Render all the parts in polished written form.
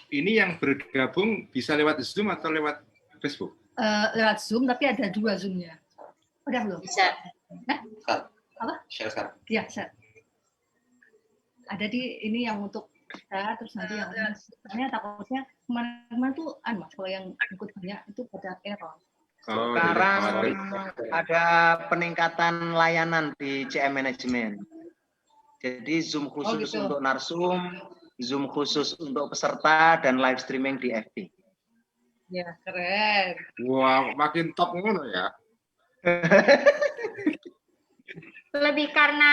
ini yang bergabung bisa lewat Zoom atau lewat Facebook? Lewat Zoom, tapi ada 2 Zoom-nya. Udah belum? Bisa. Apa? Share sekarang. Iya, share. Ada di ini yang untuk kita, terus nanti yang lain. Takutnya kemarin tuh Mas, kalau yang ikut banyak itu pada error. Sekarang ada peningkatan layanan di CM Management. Jadi Zoom khusus gitu. untuk narsum, Zoom khusus untuk peserta, dan live streaming di FB. Ya, keren. Wah, makin top ngono ya. Lebih karena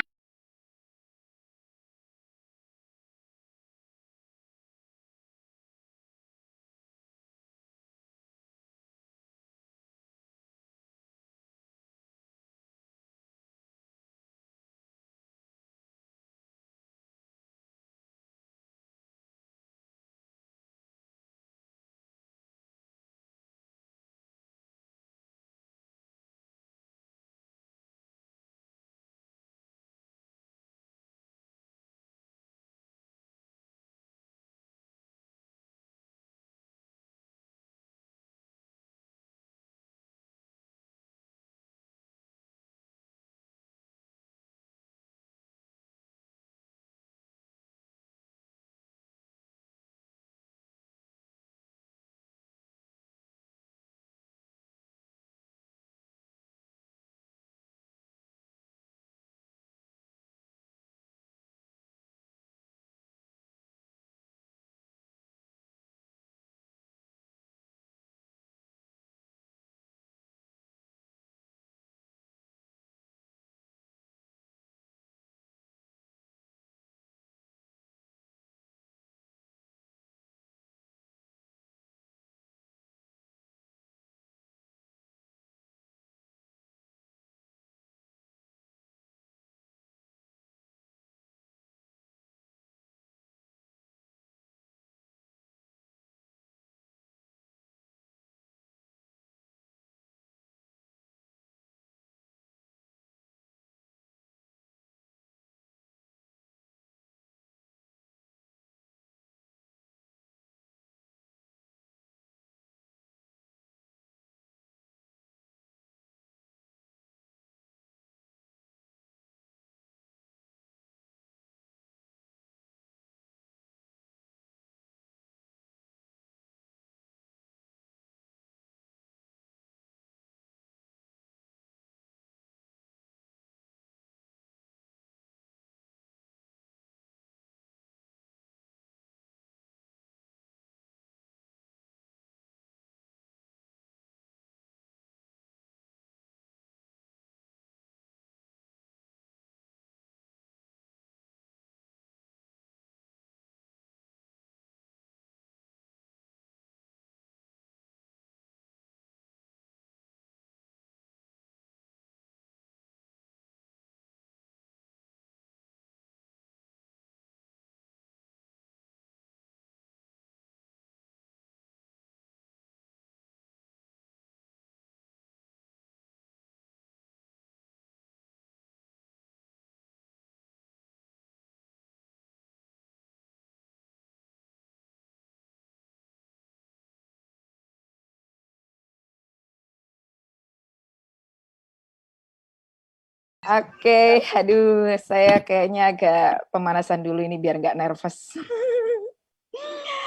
Oke, aduh, saya kayaknya agak pemanasan dulu ini biar nggak nervous.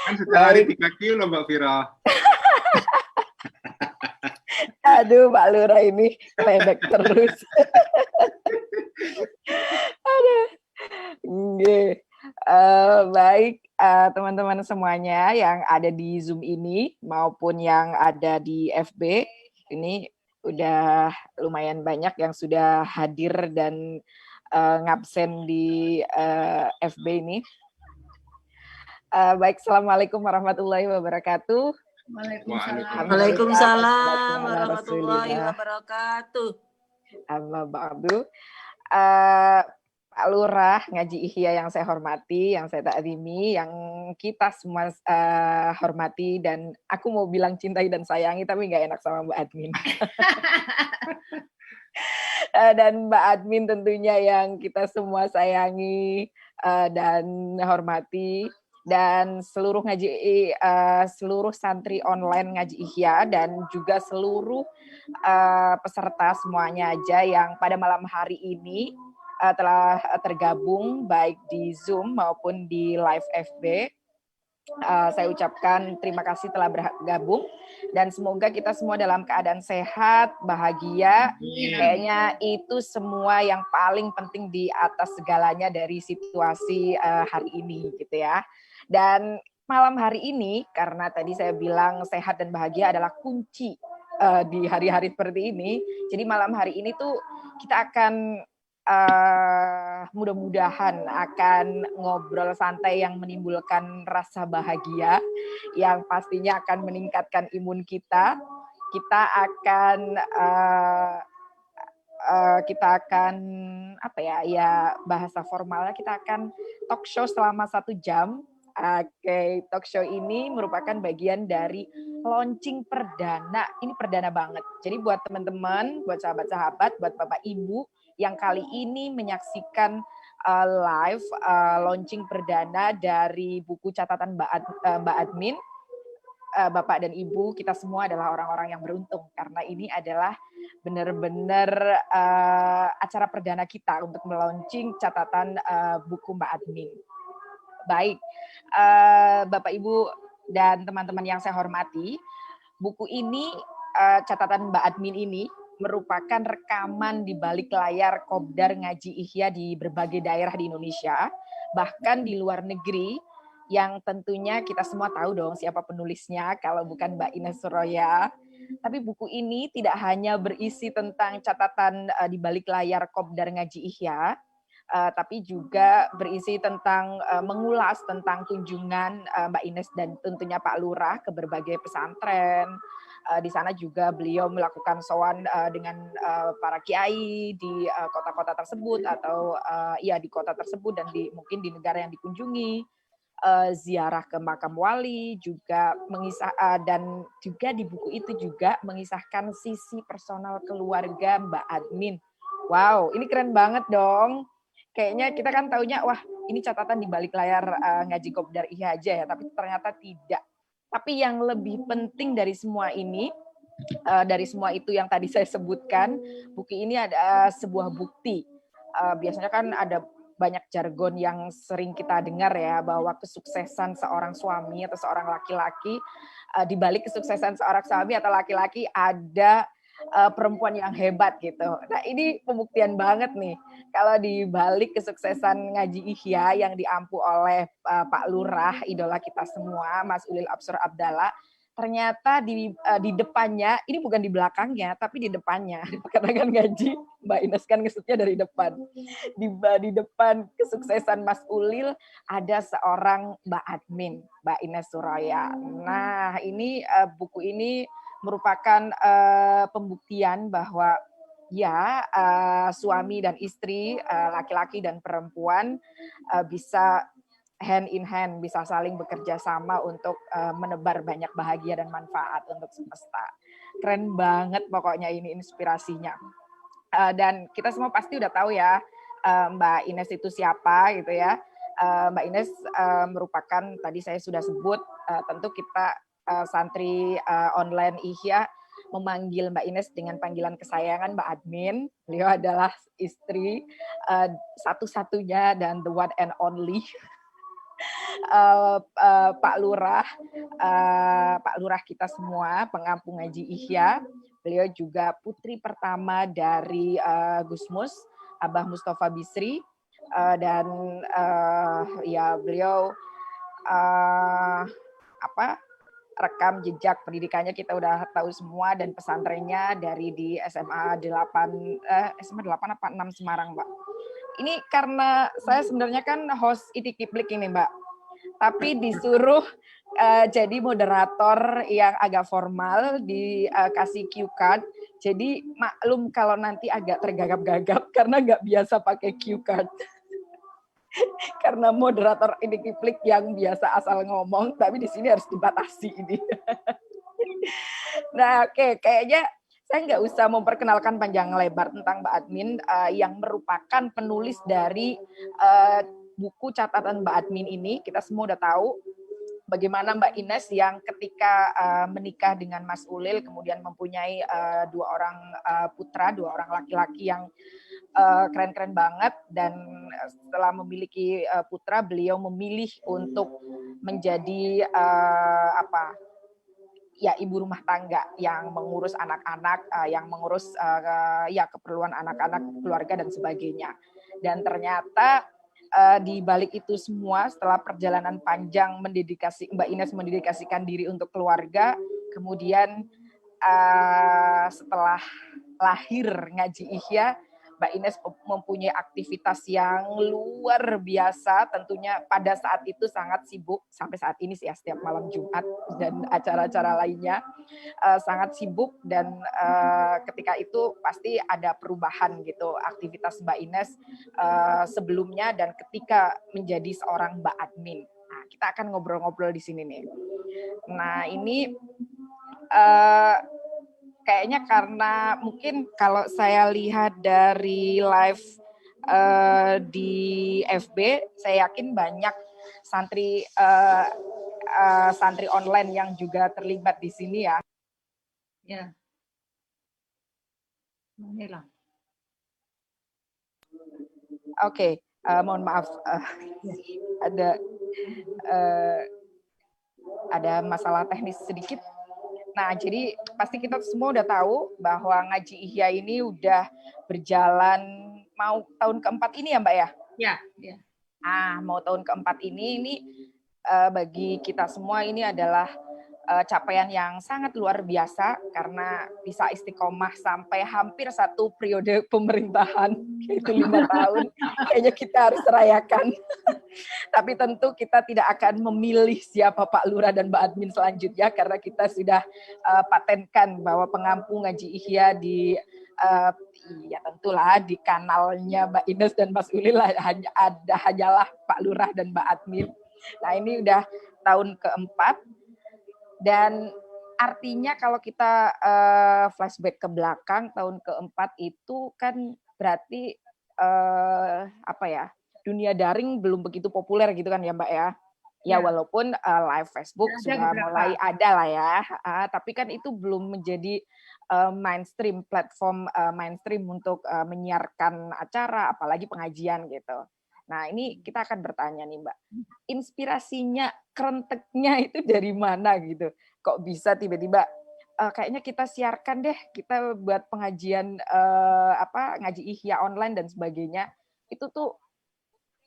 Kan sudah hari 3 kilo Mbak Vira. Aduh, Pak Lurah ini ledek terus. Aduh. Baik, teman-teman semuanya yang ada di Zoom ini maupun yang ada di FB, ini udah lumayan banyak yang sudah hadir dan ngabsen di FB ini. Baik, Assalamualaikum warahmatullahi wabarakatuh. Waalaikumsalam warahmatullahi wabarakatuh. Amma ba'du. Pak Lurah Ngaji Ihya yang saya hormati, yang saya takrimi, yang kita semua hormati, dan aku mau bilang cintai dan sayangi tapi nggak enak sama Mbak Admin. Dan Mbak Admin tentunya yang kita semua sayangi dan hormati. dan seluruh seluruh santri online Ngaji Ihya dan juga seluruh peserta semuanya aja yang pada malam hari ini telah tergabung baik di Zoom maupun di live FB. Saya ucapkan terima kasih telah bergabung dan semoga kita semua dalam keadaan sehat, bahagia. Kayaknya itu semua yang paling penting di atas segalanya dari situasi hari ini gitu ya. Dan malam hari ini, karena tadi saya bilang sehat dan bahagia adalah kunci di hari-hari seperti ini, jadi malam hari ini tuh kita akan mudah-mudahan akan ngobrol santai yang menimbulkan rasa bahagia, yang pastinya akan meningkatkan imun kita. Kita akan apa ya bahasa formalnya kita akan talk show selama 1 jam. Oke, talk show ini merupakan bagian dari launching perdana. Ini perdana banget. Jadi buat teman-teman, buat sahabat-sahabat, buat Bapak Ibu yang kali ini menyaksikan live launching perdana dari buku catatan Mbak Admin, Bapak dan Ibu, kita semua adalah orang-orang yang beruntung karena ini adalah benar-benar acara perdana kita untuk melaunching catatan buku Mbak Admin. Baik, Bapak Ibu dan teman-teman yang saya hormati, buku ini, catatan Mbak Admin ini merupakan rekaman di balik layar Kopdar Ngaji Ihya di berbagai daerah di Indonesia, bahkan di luar negeri, yang tentunya kita semua tahu dong siapa penulisnya kalau bukan Mbak Ines Suroya. Tapi buku ini tidak hanya berisi tentang catatan di balik layar Kopdar Ngaji Ihya, tapi juga berisi tentang mengulas tentang kunjungan Mbak Ines dan tentunya Pak Lurah ke berbagai pesantren. Di sana juga beliau melakukan sowan dengan para kiai di kota-kota tersebut atau ya di kota tersebut dan mungkin di negara yang dikunjungi, ziarah ke makam wali juga dan juga di buku itu juga mengisahkan sisi personal keluarga Mbak Admin. Wow, ini keren banget dong. Kayaknya kita kan taunya wah ini catatan di balik layar Ngaji Kopdar Ihya aja ya, tapi ternyata tidak. Tapi yang lebih penting dari semua ini, dari semua itu yang tadi saya sebutkan, buku ini ada sebuah bukti. Biasanya kan ada banyak jargon yang sering kita dengar ya, bahwa kesuksesan seorang suami atau seorang laki-laki, di balik kesuksesan seorang suami atau laki-laki ada perempuan yang hebat gitu. Nah ini pembuktian banget nih, kalau di balik kesuksesan Ngaji Ihya yang diampu oleh Pak Lurah, idola kita semua, Mas Ulil Absor Abdallah, ternyata di depannya, ini bukan di belakangnya, tapi di depannya, dikatakan ngaji, Mbak Ines kan ngesutnya dari depan. Di depan kesuksesan Mas Ulil, ada seorang Mbak Admin, Mbak Ines Suroya. Nah, ini buku ini merupakan pembuktian bahwa ya suami dan istri, laki-laki dan perempuan bisa hand in hand, bisa saling bekerja sama untuk menebar banyak bahagia dan manfaat untuk semesta. Keren banget pokoknya ini inspirasinya. Dan kita semua pasti udah tahu ya Mbak Ines itu siapa gitu ya. Mbak Ines merupakan, tadi saya sudah sebut, tentu kita santri online Ihya memanggil Mbak Ines dengan panggilan kesayangan Mbak Admin. Beliau adalah istri satu-satunya dan the one and only Pak Lurah kita semua, pengampu Ngaji Ihya. Beliau juga putri pertama dari Gus Mus, Abah Mustafa Bisri, dan ya beliau rekam jejak pendidikannya kita udah tahu semua, dan pesantrennya dari di SMA 8 apa 6 Semarang, Mbak. Ini karena saya sebenarnya kan host Itik Kiplik ini, Mbak. Tapi disuruh jadi moderator yang agak formal, dikasih cue card. Jadi maklum kalau nanti agak tergagap-gagap karena nggak biasa pakai cue card. Karena moderator ini Kiplik yang biasa asal ngomong, tapi di sini harus dibatasi ini. Nah, oke, kayaknya saya nggak usah memperkenalkan panjang lebar tentang Mbak Admin yang merupakan penulis dari buku catatan Mbak Admin ini, kita semua udah tahu bagaimana Mbak Ines yang ketika menikah dengan Mas Ulil, kemudian mempunyai 2 orang putra, 2 orang laki-laki yang keren-keren banget, dan setelah memiliki putra, beliau memilih untuk menjadi ya ibu rumah tangga yang mengurus anak-anak, yang mengurus ya keperluan anak-anak, keluarga dan sebagainya. Dan ternyata di balik itu semua, setelah perjalanan panjang Mbak Ines mendedikasikan diri untuk keluarga, kemudian setelah lahir Ngaji Ihya, Mbak Ines mempunyai aktivitas yang luar biasa, tentunya pada saat itu sangat sibuk, sampai saat ini sih ya, setiap malam Jumat dan acara-acara lainnya sangat sibuk, dan ketika itu pasti ada perubahan gitu aktivitas Mbak Ines sebelumnya dan ketika menjadi seorang Mbak Admin. Nah, kita akan ngobrol-ngobrol di sini nih. Nah, ini kayaknya karena mungkin kalau saya lihat dari live di FB, saya yakin banyak santri santri online yang juga terlibat di sini ya. Ya. Inilah. Oke, mohon maaf, ada masalah teknis sedikit. Nah, jadi pasti kita semua udah tahu bahwa Ngaji Ihya ini udah berjalan mau tahun keempat ini ya Mbak ya? Ya, ya. Mau tahun keempat ini bagi kita semua ini adalah capaian yang sangat luar biasa karena bisa istiqomah sampai hampir 1 periode pemerintahan, yaitu 5 tahun. Kayaknya kita harus rayakan. Tapi tentu kita tidak akan memilih siapa Pak Lurah dan Mbak Admin selanjutnya karena kita sudah patenkan bahwa pengampu Ngaji Ihya di ya tentulah di kanalnya Mbak Ines dan Mas Ulil hanyalah Pak Lurah dan Mbak Admin. Nah, ini udah tahun keempat. Dan artinya kalau kita flashback ke belakang, tahun keempat itu kan berarti dunia daring belum begitu populer gitu kan ya Mbak ya? Ya walaupun live Facebook sudah mulai ada lah ya, tapi kan itu belum menjadi mainstream, platform mainstream untuk menyiarkan acara, apalagi pengajian gitu. Nah, ini kita akan bertanya nih Mbak, inspirasinya, kerenteknya itu dari mana gitu? Kok bisa tiba-tiba kayaknya kita siarkan deh, kita buat pengajian Ngaji Ihya online dan sebagainya. Itu tuh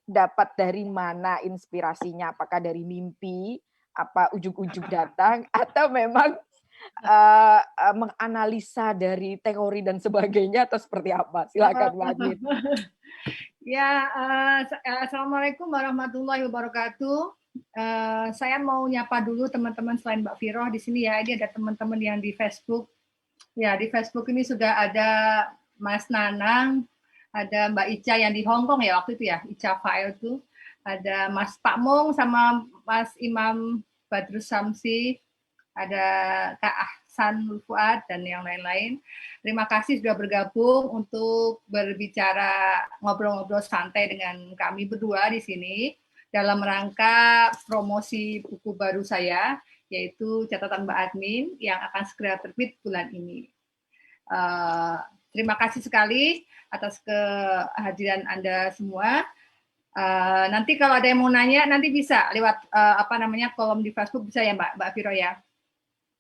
dapat dari mana inspirasinya? Apakah dari mimpi, apa ujug-ujug datang, atau memang menganalisa dari teori dan sebagainya, atau seperti apa? Silakan Mbak Admin. Ya, assalamualaikum warahmatullahi wabarakatuh. Saya mau nyapa dulu teman-teman selain Mbak Firoh di sini ya. Ini ada teman-teman yang di Facebook. Ya, di Facebook ini sudah ada Mas Nanang, ada Mbak Ica yang di Hong Kong ya waktu itu ya, Ica File itu. Ada Mas Pak Mong sama Mas Imam Badrus Samsi, ada Kak Ahsan Fuad dan yang lain-lain. Terima kasih sudah bergabung untuk berbicara ngobrol-ngobrol santai dengan kami berdua di sini dalam rangka promosi buku baru saya, yaitu Catatan Mbak Admin yang akan segera terbit bulan ini. Terima kasih sekali atas kehadiran Anda semua. Nanti kalau ada yang mau nanya, nanti bisa lewat kolom di Facebook bisa ya Mbak Viro ya.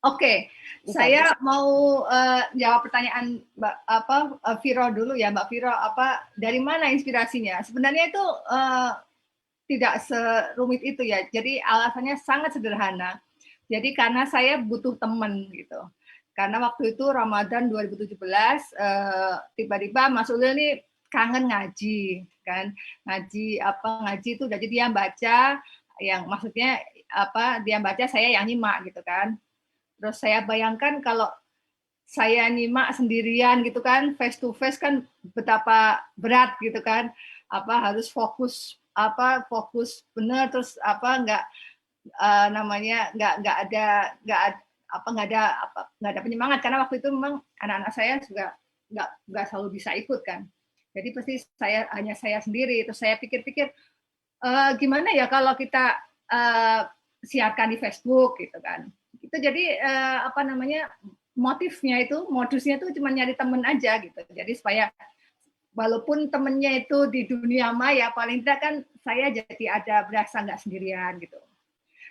Oke, saya mau jawab pertanyaan Mbak Viro dulu ya, Mbak Viro, dari mana inspirasinya? Sebenarnya itu tidak serumit itu ya. Jadi alasannya sangat sederhana. Jadi karena saya butuh teman gitu. Karena waktu itu Ramadan 2017 tiba-tiba Mas Ulil nih kangen ngaji kan. Ngaji itu jadi dia baca yang maksudnya dia baca saya yang nyimak gitu kan. Terus saya bayangkan kalau saya nyimak sendirian gitu kan, face to face kan betapa berat gitu kan. Harus fokus benar, terus nggak ada penyemangat karena waktu itu memang anak-anak saya juga nggak selalu bisa ikut kan. Jadi pasti saya sendiri. Terus saya pikir-pikir gimana ya kalau kita siarkan di Facebook gitu kan. Itu jadi apa namanya, modusnya itu cuma nyari temen aja gitu. Jadi supaya walaupun temennya itu di dunia maya, paling tidak kan saya jadi ada berasa nggak sendirian gitu.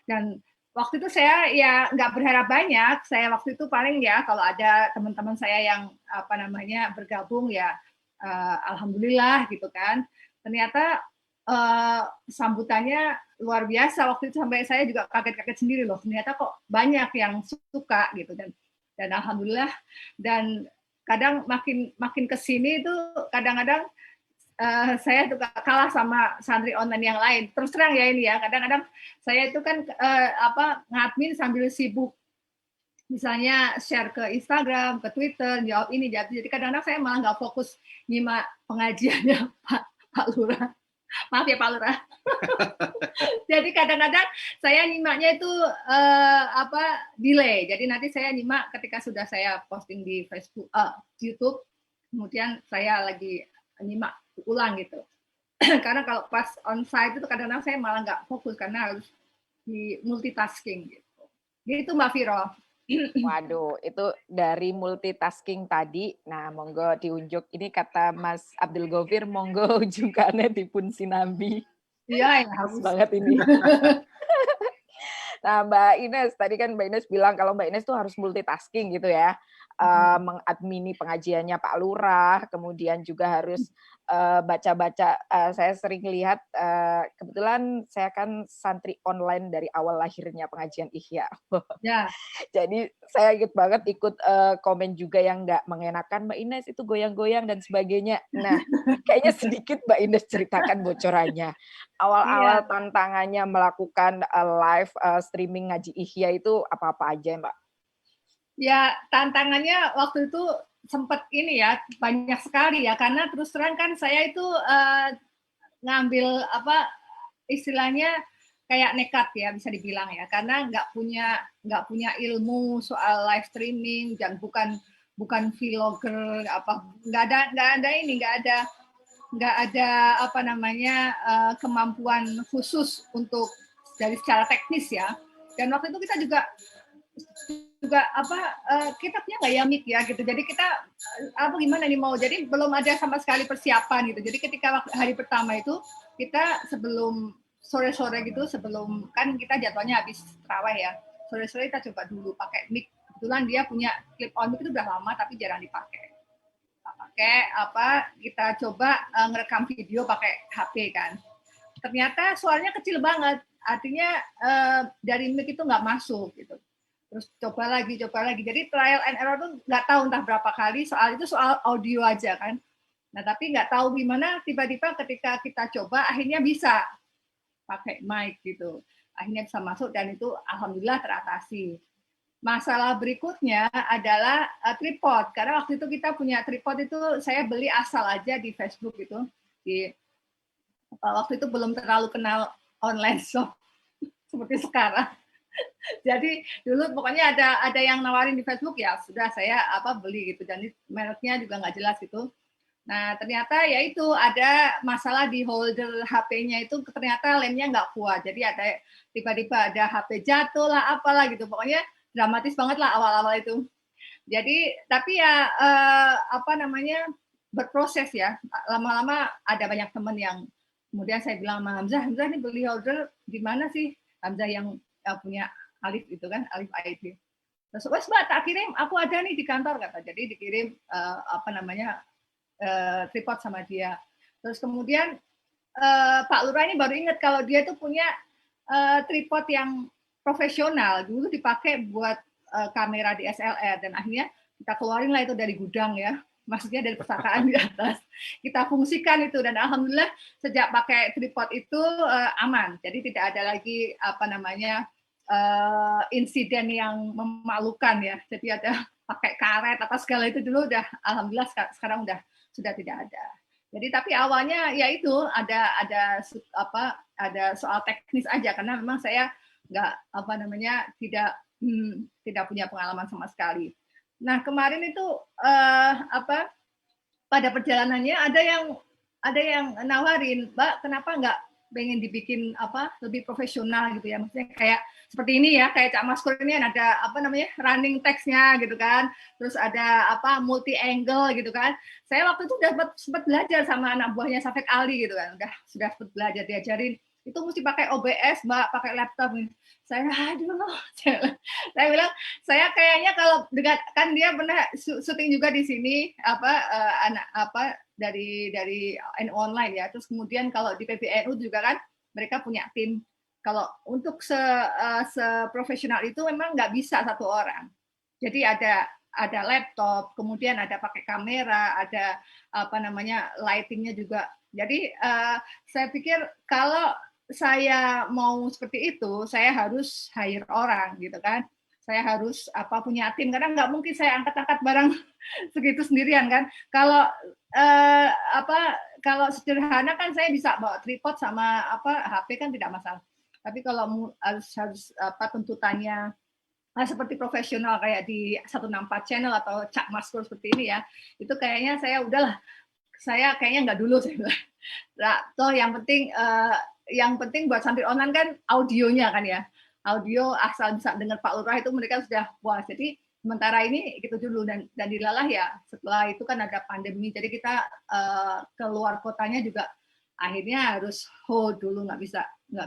Dan waktu itu saya ya nggak berharap banyak. Saya waktu itu paling ya kalau ada teman-teman saya yang apa namanya bergabung ya alhamdulillah gitu kan. Ternyata sambutannya luar biasa waktu itu, sampai saya juga kaget-kaget sendiri loh. Ternyata kok banyak yang suka gitu, dan alhamdulillah. Dan kadang makin kesini itu kadang-kadang saya juga kalah sama santri online yang lain. Terus terang ya ini ya, kadang-kadang saya itu kan ngadmin sambil sibuk, misalnya share ke Instagram, ke Twitter, jawab ini, jawab itu. Jadi kadang-kadang saya malah nggak fokus nyimak pengajiannya Pak Lurah. Maaf ya Pak Lurah. Jadi kadang-kadang saya nyimaknya itu delay. Jadi nanti saya nyimak ketika sudah saya posting di Facebook, YouTube, kemudian saya lagi nyimak ulang gitu. Karena kalau pas on-site itu kadang-kadang saya malah nggak fokus karena harus di multitasking gitu. Gitu Mbak Viro. Waduh, itu dari multitasking tadi. Nah, monggo diunjuk. Ini kata Mas Abdul Ghafir, monggo ujungkannya dipun sinambi. Iya, ya, harus banget ini. Nah, Mbak Ines, tadi kan Mbak Ines bilang kalau Mbak Ines tuh harus multitasking gitu ya. Mengadmini pengajiannya Pak Lurah, kemudian juga harus baca-baca. Saya sering lihat, kebetulan saya kan santri online dari awal lahirnya pengajian Ihya. Ya. Jadi saya ingat banget ikut komen juga yang nggak mengenakan, Mbak Ines itu goyang-goyang dan sebagainya. Nah, kayaknya sedikit Mbak Ines ceritakan bocorannya. Awal-awal tantangannya melakukan live streaming ngaji Ihya itu apa-apa aja, Mbak? Ya, tantangannya waktu itu sempat ini ya, banyak sekali ya, karena terus terang kan saya itu ngambil istilahnya kayak nekat ya, bisa dibilang ya, karena nggak punya ilmu soal live streaming, dan bukan vlogger, nggak ada kemampuan khusus untuk dari secara teknis ya. Dan waktu itu kita juga kitabnya nggak yamik ya gitu. Jadi kita gimana nih mau, jadi belum ada sama sekali persiapan gitu. Jadi ketika hari pertama itu kita sebelum sore-sore gitu, sebelum kan kita jadwalnya habis tarawih ya, sore-sore kita coba dulu pakai mic. Kebetulan dia punya clip on mic itu udah lama tapi jarang dipakai. Kita coba ngerekam video pakai HP kan. Ternyata suaranya kecil banget, artinya dari mic itu nggak masuk gitu. Terus coba lagi. Jadi trial and error tuh nggak tahu entah berapa kali, soal audio aja kan. Nah tapi nggak tahu gimana tiba-tiba ketika kita coba akhirnya bisa pakai mic gitu. Akhirnya bisa masuk dan itu alhamdulillah teratasi. Masalah berikutnya adalah tripod. Karena waktu itu kita punya tripod itu saya beli asal aja di Facebook gitu. Waktu itu belum terlalu kenal online shop seperti sekarang. Jadi dulu pokoknya ada yang nawarin di Facebook, ya sudah saya beli gitu, dan mereknya juga nggak jelas gitu. Nah ternyata ya itu ada masalah di holder HP-nya itu, ternyata lemnya nggak kuat, jadi tiba-tiba ada HP jatuh lah apalah gitu, pokoknya dramatis banget lah awal-awal itu. Jadi tapi ya berproses ya, lama-lama ada banyak teman yang kemudian saya bilang sama Hamzah nih beli holder di mana sih? Hamzah yang punya Alif itu kan, Alif IT. Terus wes Mbak tak kirim, aku ada nih di kantor kata. Jadi dikirim tripod sama dia. Terus kemudian Pak Lurah ini baru ingat kalau dia tuh punya tripod yang profesional, dulu dipakai buat kamera di SLR, dan akhirnya kita keluarin lah itu dari gudang ya, maksudnya dari perpustakaan di atas, kita fungsikan itu, dan alhamdulillah sejak pakai tripod itu aman, jadi tidak ada lagi insiden yang memalukan ya, jadi ada pakai karet atas segala itu dulu udah, alhamdulillah sekarang sudah tidak ada. Jadi tapi awalnya ya itu ada soal teknis aja, karena memang saya tidak punya pengalaman sama sekali. Nah kemarin itu pada perjalanannya ada yang nawarin, Mbak kenapa nggak pengen dibikin lebih profesional gitu ya, maksudnya kayak seperti ini ya, kayak Cak Maskur ini ada running text-nya gitu kan, terus ada multi angle gitu kan. Saya waktu itu udah sempat belajar sama anak buahnya Safek Ali gitu kan, sudah sempat belajar, diajarin itu mesti pakai OBS Mbak, pakai laptop. Saya saya bilang saya kayaknya kalau dengan kan dia pernah syuting juga di sini dari NU online ya. Terus kemudian kalau di PBNU juga kan mereka punya tim. Kalau untuk seprofesional itu memang nggak bisa satu orang. Jadi ada laptop, kemudian ada pakai kamera, ada lightingnya juga. Jadi saya pikir kalau saya mau seperti itu, saya harus hire orang gitu kan. Saya harus punya tim, karena nggak mungkin saya angkat-angkat barang segitu sendirian kan. Kalau kalau sederhana kan saya bisa bawa tripod sama HP kan tidak masalah. Tapi kalau harus tuntutannya seperti profesional kayak di 164 channel atau Cak Maskur seperti ini ya, itu kayaknya saya udahlah, saya kayaknya nggak dulu saya bilang. Nah, toh yang penting buat santri online kan audionya kan ya. Audio asal bisa dengar Pak Lurah itu mereka sudah puas. Jadi sementara ini gitu dulu, dan dilalah ya setelah itu kan ada pandemi. Jadi kita keluar kotanya juga akhirnya harus hold dulu, nggak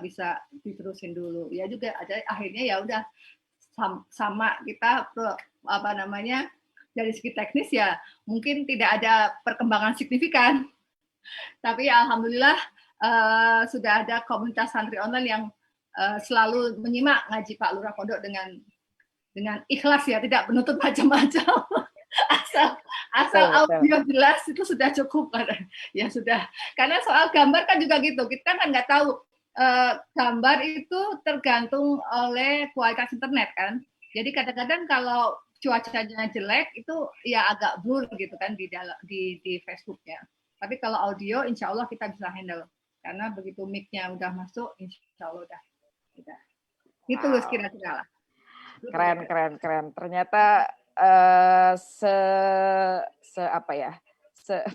bisa diterusin dulu. Ya juga ada akhirnya ya udah sama kita dari segi teknis ya mungkin tidak ada perkembangan signifikan. Tapi alhamdulillah sudah ada komunitas santri online yang selalu menyimak ngaji Pak Lurah Pondok dengan ikhlas ya, tidak menuntut macam-macam. asal audio jelas itu sudah cukup. Ya sudah. Karena soal gambar kan juga gitu. Kita kan nggak tahu gambar itu tergantung oleh kualitas internet kan. Jadi kadang-kadang kalau cuacanya jelek itu ya agak blur gitu kan di Facebooknya. Tapi kalau audio insya Allah kita bisa handle. Karena begitu mic-nya udah masuk, insya Allah udah. Itu kira-kira lah. Keren. Ternyata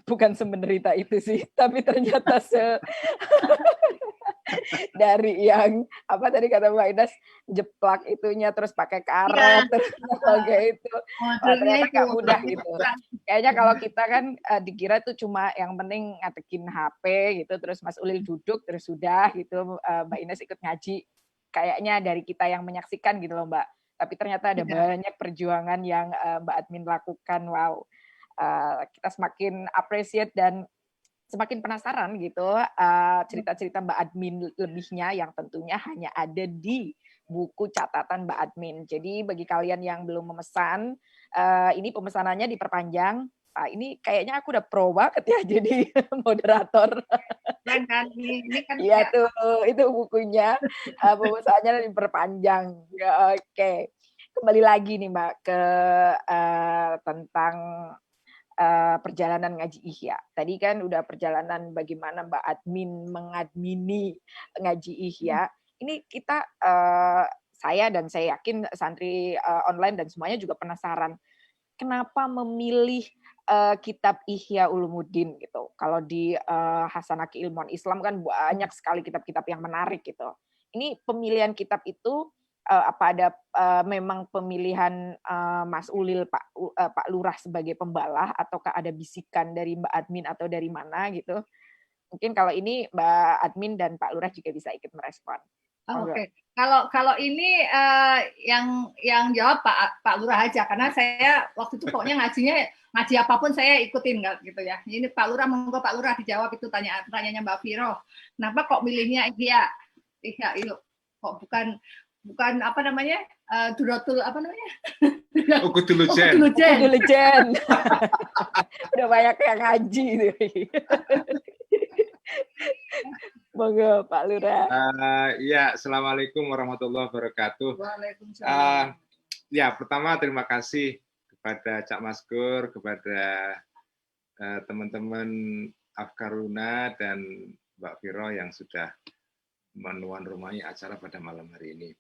bukan semenderita itu sih, tapi ternyata dari yang tadi kata Mbak Ines, jeplak itunya terus pakai karet terus kayak itu, ternyata nggak mudah gitu. Kayaknya kalau kita kan dikira itu cuma yang penting ngatekin HP gitu, terus Mas Ulil duduk terus sudah gitu, Mbak Ines ikut ngaji. Kayaknya dari kita yang menyaksikan gitu loh Mbak. Tapi ternyata ada banyak perjuangan yang Mbak Admin lakukan. Wow, kita semakin appreciate dan semakin penasaran gitu cerita-cerita Mbak Admin lebihnya yang tentunya hanya ada di buku catatan Mbak Admin. Jadi bagi kalian yang belum memesan, ini pemesanannya diperpanjang. Ini kayaknya aku udah pro banget ya jadi moderator. Kan ini kan iya tuh, itu bukunya, pemesanannya diperpanjang. Oke. Kembali lagi nih Mbak ke tentang perjalanan ngaji Ihya. Tadi kan udah perjalanan bagaimana Mbak Admin mengadmini ngaji Ihya. Ini kita, saya yakin santri online dan semuanya juga penasaran. Kenapa memilih kitab Ihya Ulumuddin gitu? Kalau di Hasanah Keilmuan Islam kan banyak sekali kitab-kitab yang menarik gitu. Ini pemilihan kitab itu apa ada memang pemilihan Mas Ulil Pak Lurah sebagai pembalah, ataukah ada bisikan dari Mbak Admin atau dari mana gitu? Mungkin kalau ini Mbak Admin dan Pak Lurah juga bisa ikut merespon. Oke. Kalau ini yang jawab Pak Lurah aja, karena saya waktu itu pokoknya ngaji apapun saya ikutin nggak gitu ya. Ini Pak Lurah, monggo Pak Lurah dijawab itu tanyanya Mbak Viro. Kenapa kok milihnya Ihya itu? Kok bukan Duratul Ukudulujen. Udah banyak yang ngaji. Monggo Pak Lurah. Ya, assalamualaikum warahmatullahi wabarakatuh. Waalaikumsalam. Ya, pertama terima kasih kepada Cak Maskur, kepada teman-teman Afkaruna dan Mbak Viro yang sudah menuan rumahi acara pada malam hari ini.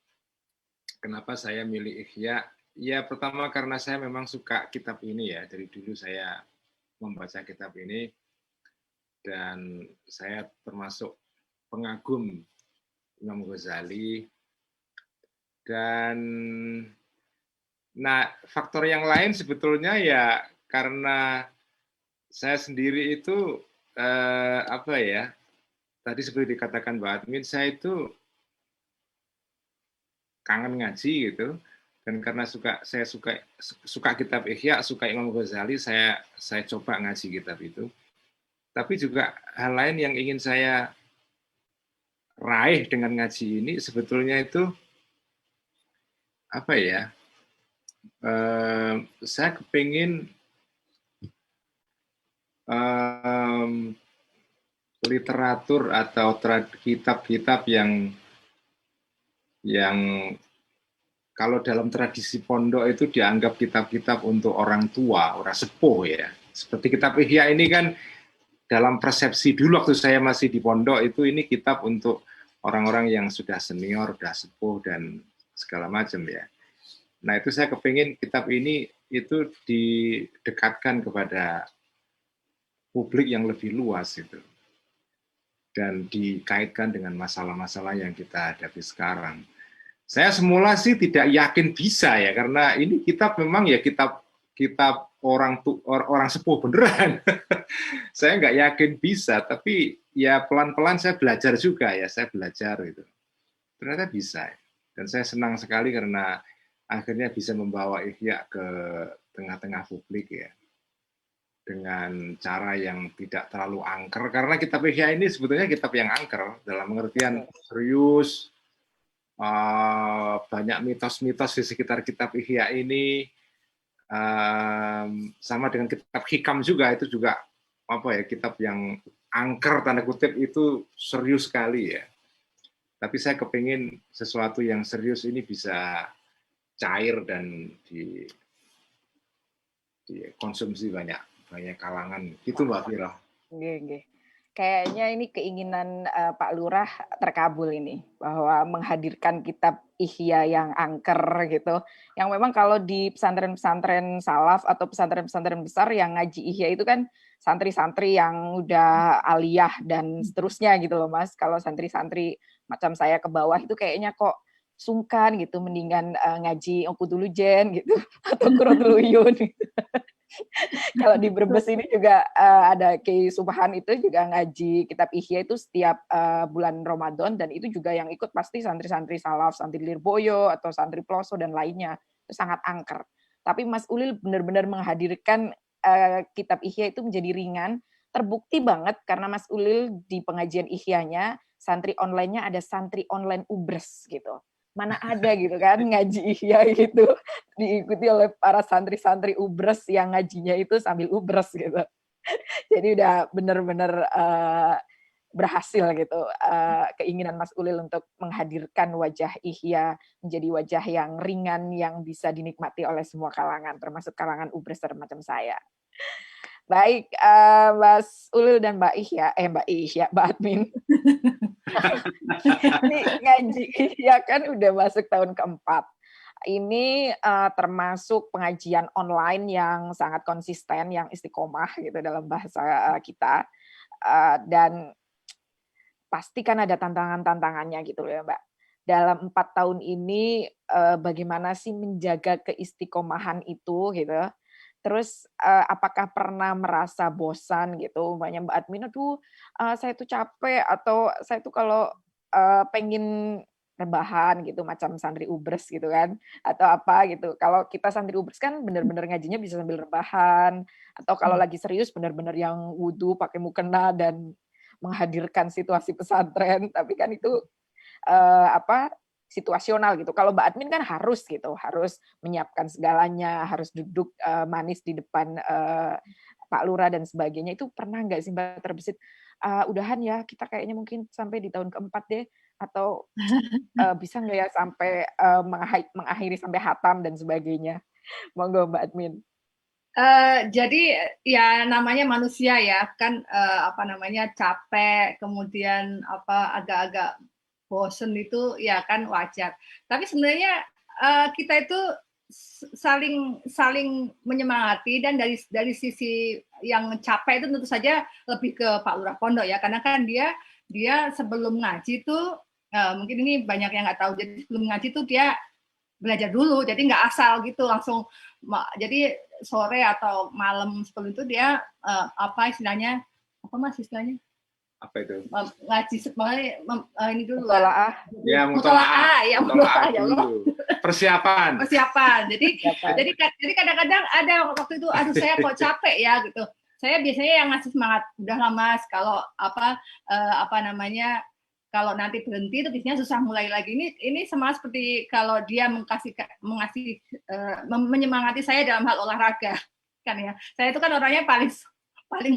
Kenapa saya milih Ihya? Ya, pertama karena saya memang suka kitab ini ya. Dari dulu saya membaca kitab ini dan saya termasuk pengagum Imam Ghazali. Dan nah, faktor yang lain sebetulnya ya karena saya sendiri itu apa ya, tadi seperti dikatakan Mbak Admin, saya itu kangen ngaji gitu, dan karena saya suka kitab Ihya, suka Imam Ghazali, saya coba ngaji kitab itu. Tapi juga hal lain yang ingin saya raih dengan ngaji ini sebetulnya itu apa ya? Saya kepingin literatur atau kitab-kitab yang kalau dalam tradisi pondok itu dianggap kitab-kitab untuk orang tua, orang sepuh ya. Seperti kitab Ihya ini kan dalam persepsi dulu waktu saya masih di pondok itu ini kitab untuk orang-orang yang sudah senior, sudah sepuh dan segala macam ya. Nah itu saya kepingin kitab ini itu didekatkan kepada publik yang lebih luas itu. Dan dikaitkan dengan masalah-masalah yang kita hadapi sekarang. Saya semula sih tidak yakin bisa ya, karena ini kitab memang ya kitab orang sepuh beneran. Saya nggak yakin bisa, tapi ya pelan-pelan saya belajar juga ya, saya belajar itu. Ternyata bisa. Dan saya senang sekali karena akhirnya bisa membawa Ihya ke tengah-tengah publik ya. Dengan cara yang tidak terlalu angker, karena kitab Ihya ini sebetulnya kitab yang angker dalam pengertian serius, banyak mitos-mitos di sekitar kitab Ihya ini, sama dengan kitab Hikam juga, itu juga apa ya, kitab yang angker tanda kutip, itu serius sekali ya. Tapi saya kepingin sesuatu yang serius ini bisa cair dan dikonsumsi banyak kalangan. Itu Mbak Vira. Nggih. Kayaknya ini keinginan Pak Lurah terkabul ini, bahwa menghadirkan kitab Ihya yang angker gitu, yang memang kalau di pesantren-pesantren salaf atau pesantren-pesantren besar yang ngaji Ihya itu kan santri-santri yang udah aliyah dan seterusnya gitu loh Mas. Kalau santri-santri macam saya ke bawah itu kayaknya kok sungkan gitu, mendingan ngaji Ongkudulujen gitu atau Quratul Uyun gitu. Kalau di Brebes ini juga ada Kiai Subhan itu juga ngaji kitab Ihya itu setiap bulan Ramadan, dan itu juga yang ikut pasti santri-santri salaf, santri Lirboyo atau santri Ploso dan lainnya. Itu sangat angker. Tapi Mas Ulil benar-benar menghadirkan kitab Ihya itu menjadi ringan. Terbukti banget karena Mas Ulil di pengajian Ihyanya, santri online-nya ada santri online Ubres gitu. Mana ada gitu kan ngaji Ihya gitu diikuti oleh para santri-santri Ubres yang ngajinya itu sambil Ubres gitu. Jadi udah benar-benar berhasil gitu keinginan Mas Ulil untuk menghadirkan wajah Ihya menjadi wajah yang ringan yang bisa dinikmati oleh semua kalangan, termasuk kalangan Ubres macam saya. Baik, Mas Ulil dan Mbak Admin. Ini ngaji Ihya kan udah masuk tahun keempat. Ini termasuk pengajian online yang sangat konsisten, yang istiqomah gitu dalam bahasa kita. Dan pasti kan ada tantangan-tantangannya gitu loh ya Mbak. Dalam 4 tahun ini bagaimana sih menjaga keistiqomahan itu gitu. Terus apakah pernah merasa bosan gitu, umpamanya Mbak Admin, aduh saya tuh capek, atau saya tuh kalau pengen rebahan gitu macam santri Ubres gitu kan, atau apa gitu. Kalau kita santri Ubres kan benar-benar ngajinya bisa sambil rebahan, atau kalau lagi serius benar-benar yang wudu pakai mukena dan menghadirkan situasi pesantren. Tapi kan itu situasional gitu. Kalau Mbak Admin kan harus gitu, harus menyiapkan segalanya, harus duduk manis di depan Pak Lurah dan sebagainya. Itu pernah nggak sih Mbak terbesit, udahan ya kita kayaknya mungkin sampai di tahun keempat deh, atau bisa nggak ya sampai mengakhiri sampai hatam dan sebagainya. Monggo Mbak Admin. Jadi ya namanya manusia ya kan, capek, kemudian agak-agak bosen itu ya kan wajar. Tapi sebenarnya kita itu saling menyemangati, dan dari sisi yang capek itu tentu saja lebih ke Pak Lurah Pondok ya, karena kan dia dia sebelum ngaji tuh mungkin ini banyak yang nggak tahu. Jadi sebelum ngaji tuh dia belajar dulu, jadi nggak asal gitu langsung. Jadi sore atau malam sebelum itu dia apa istilahnya, apa Mas istilahnya? Apa itu? Ngaji semuanya ini dulu Mutolaah. Ya, mutolaah ya Allah. Persiapan. Jadi kadang-kadang ada waktu itu, aduh saya kok capek ya gitu. Saya biasanya yang ngasih semangat, udahlah Mas, kalau apa namanya, kalau nanti berhenti itu biasanya susah mulai lagi. Ini sama seperti kalau dia menyemangati saya dalam hal olahraga kan ya. Saya itu kan orangnya paling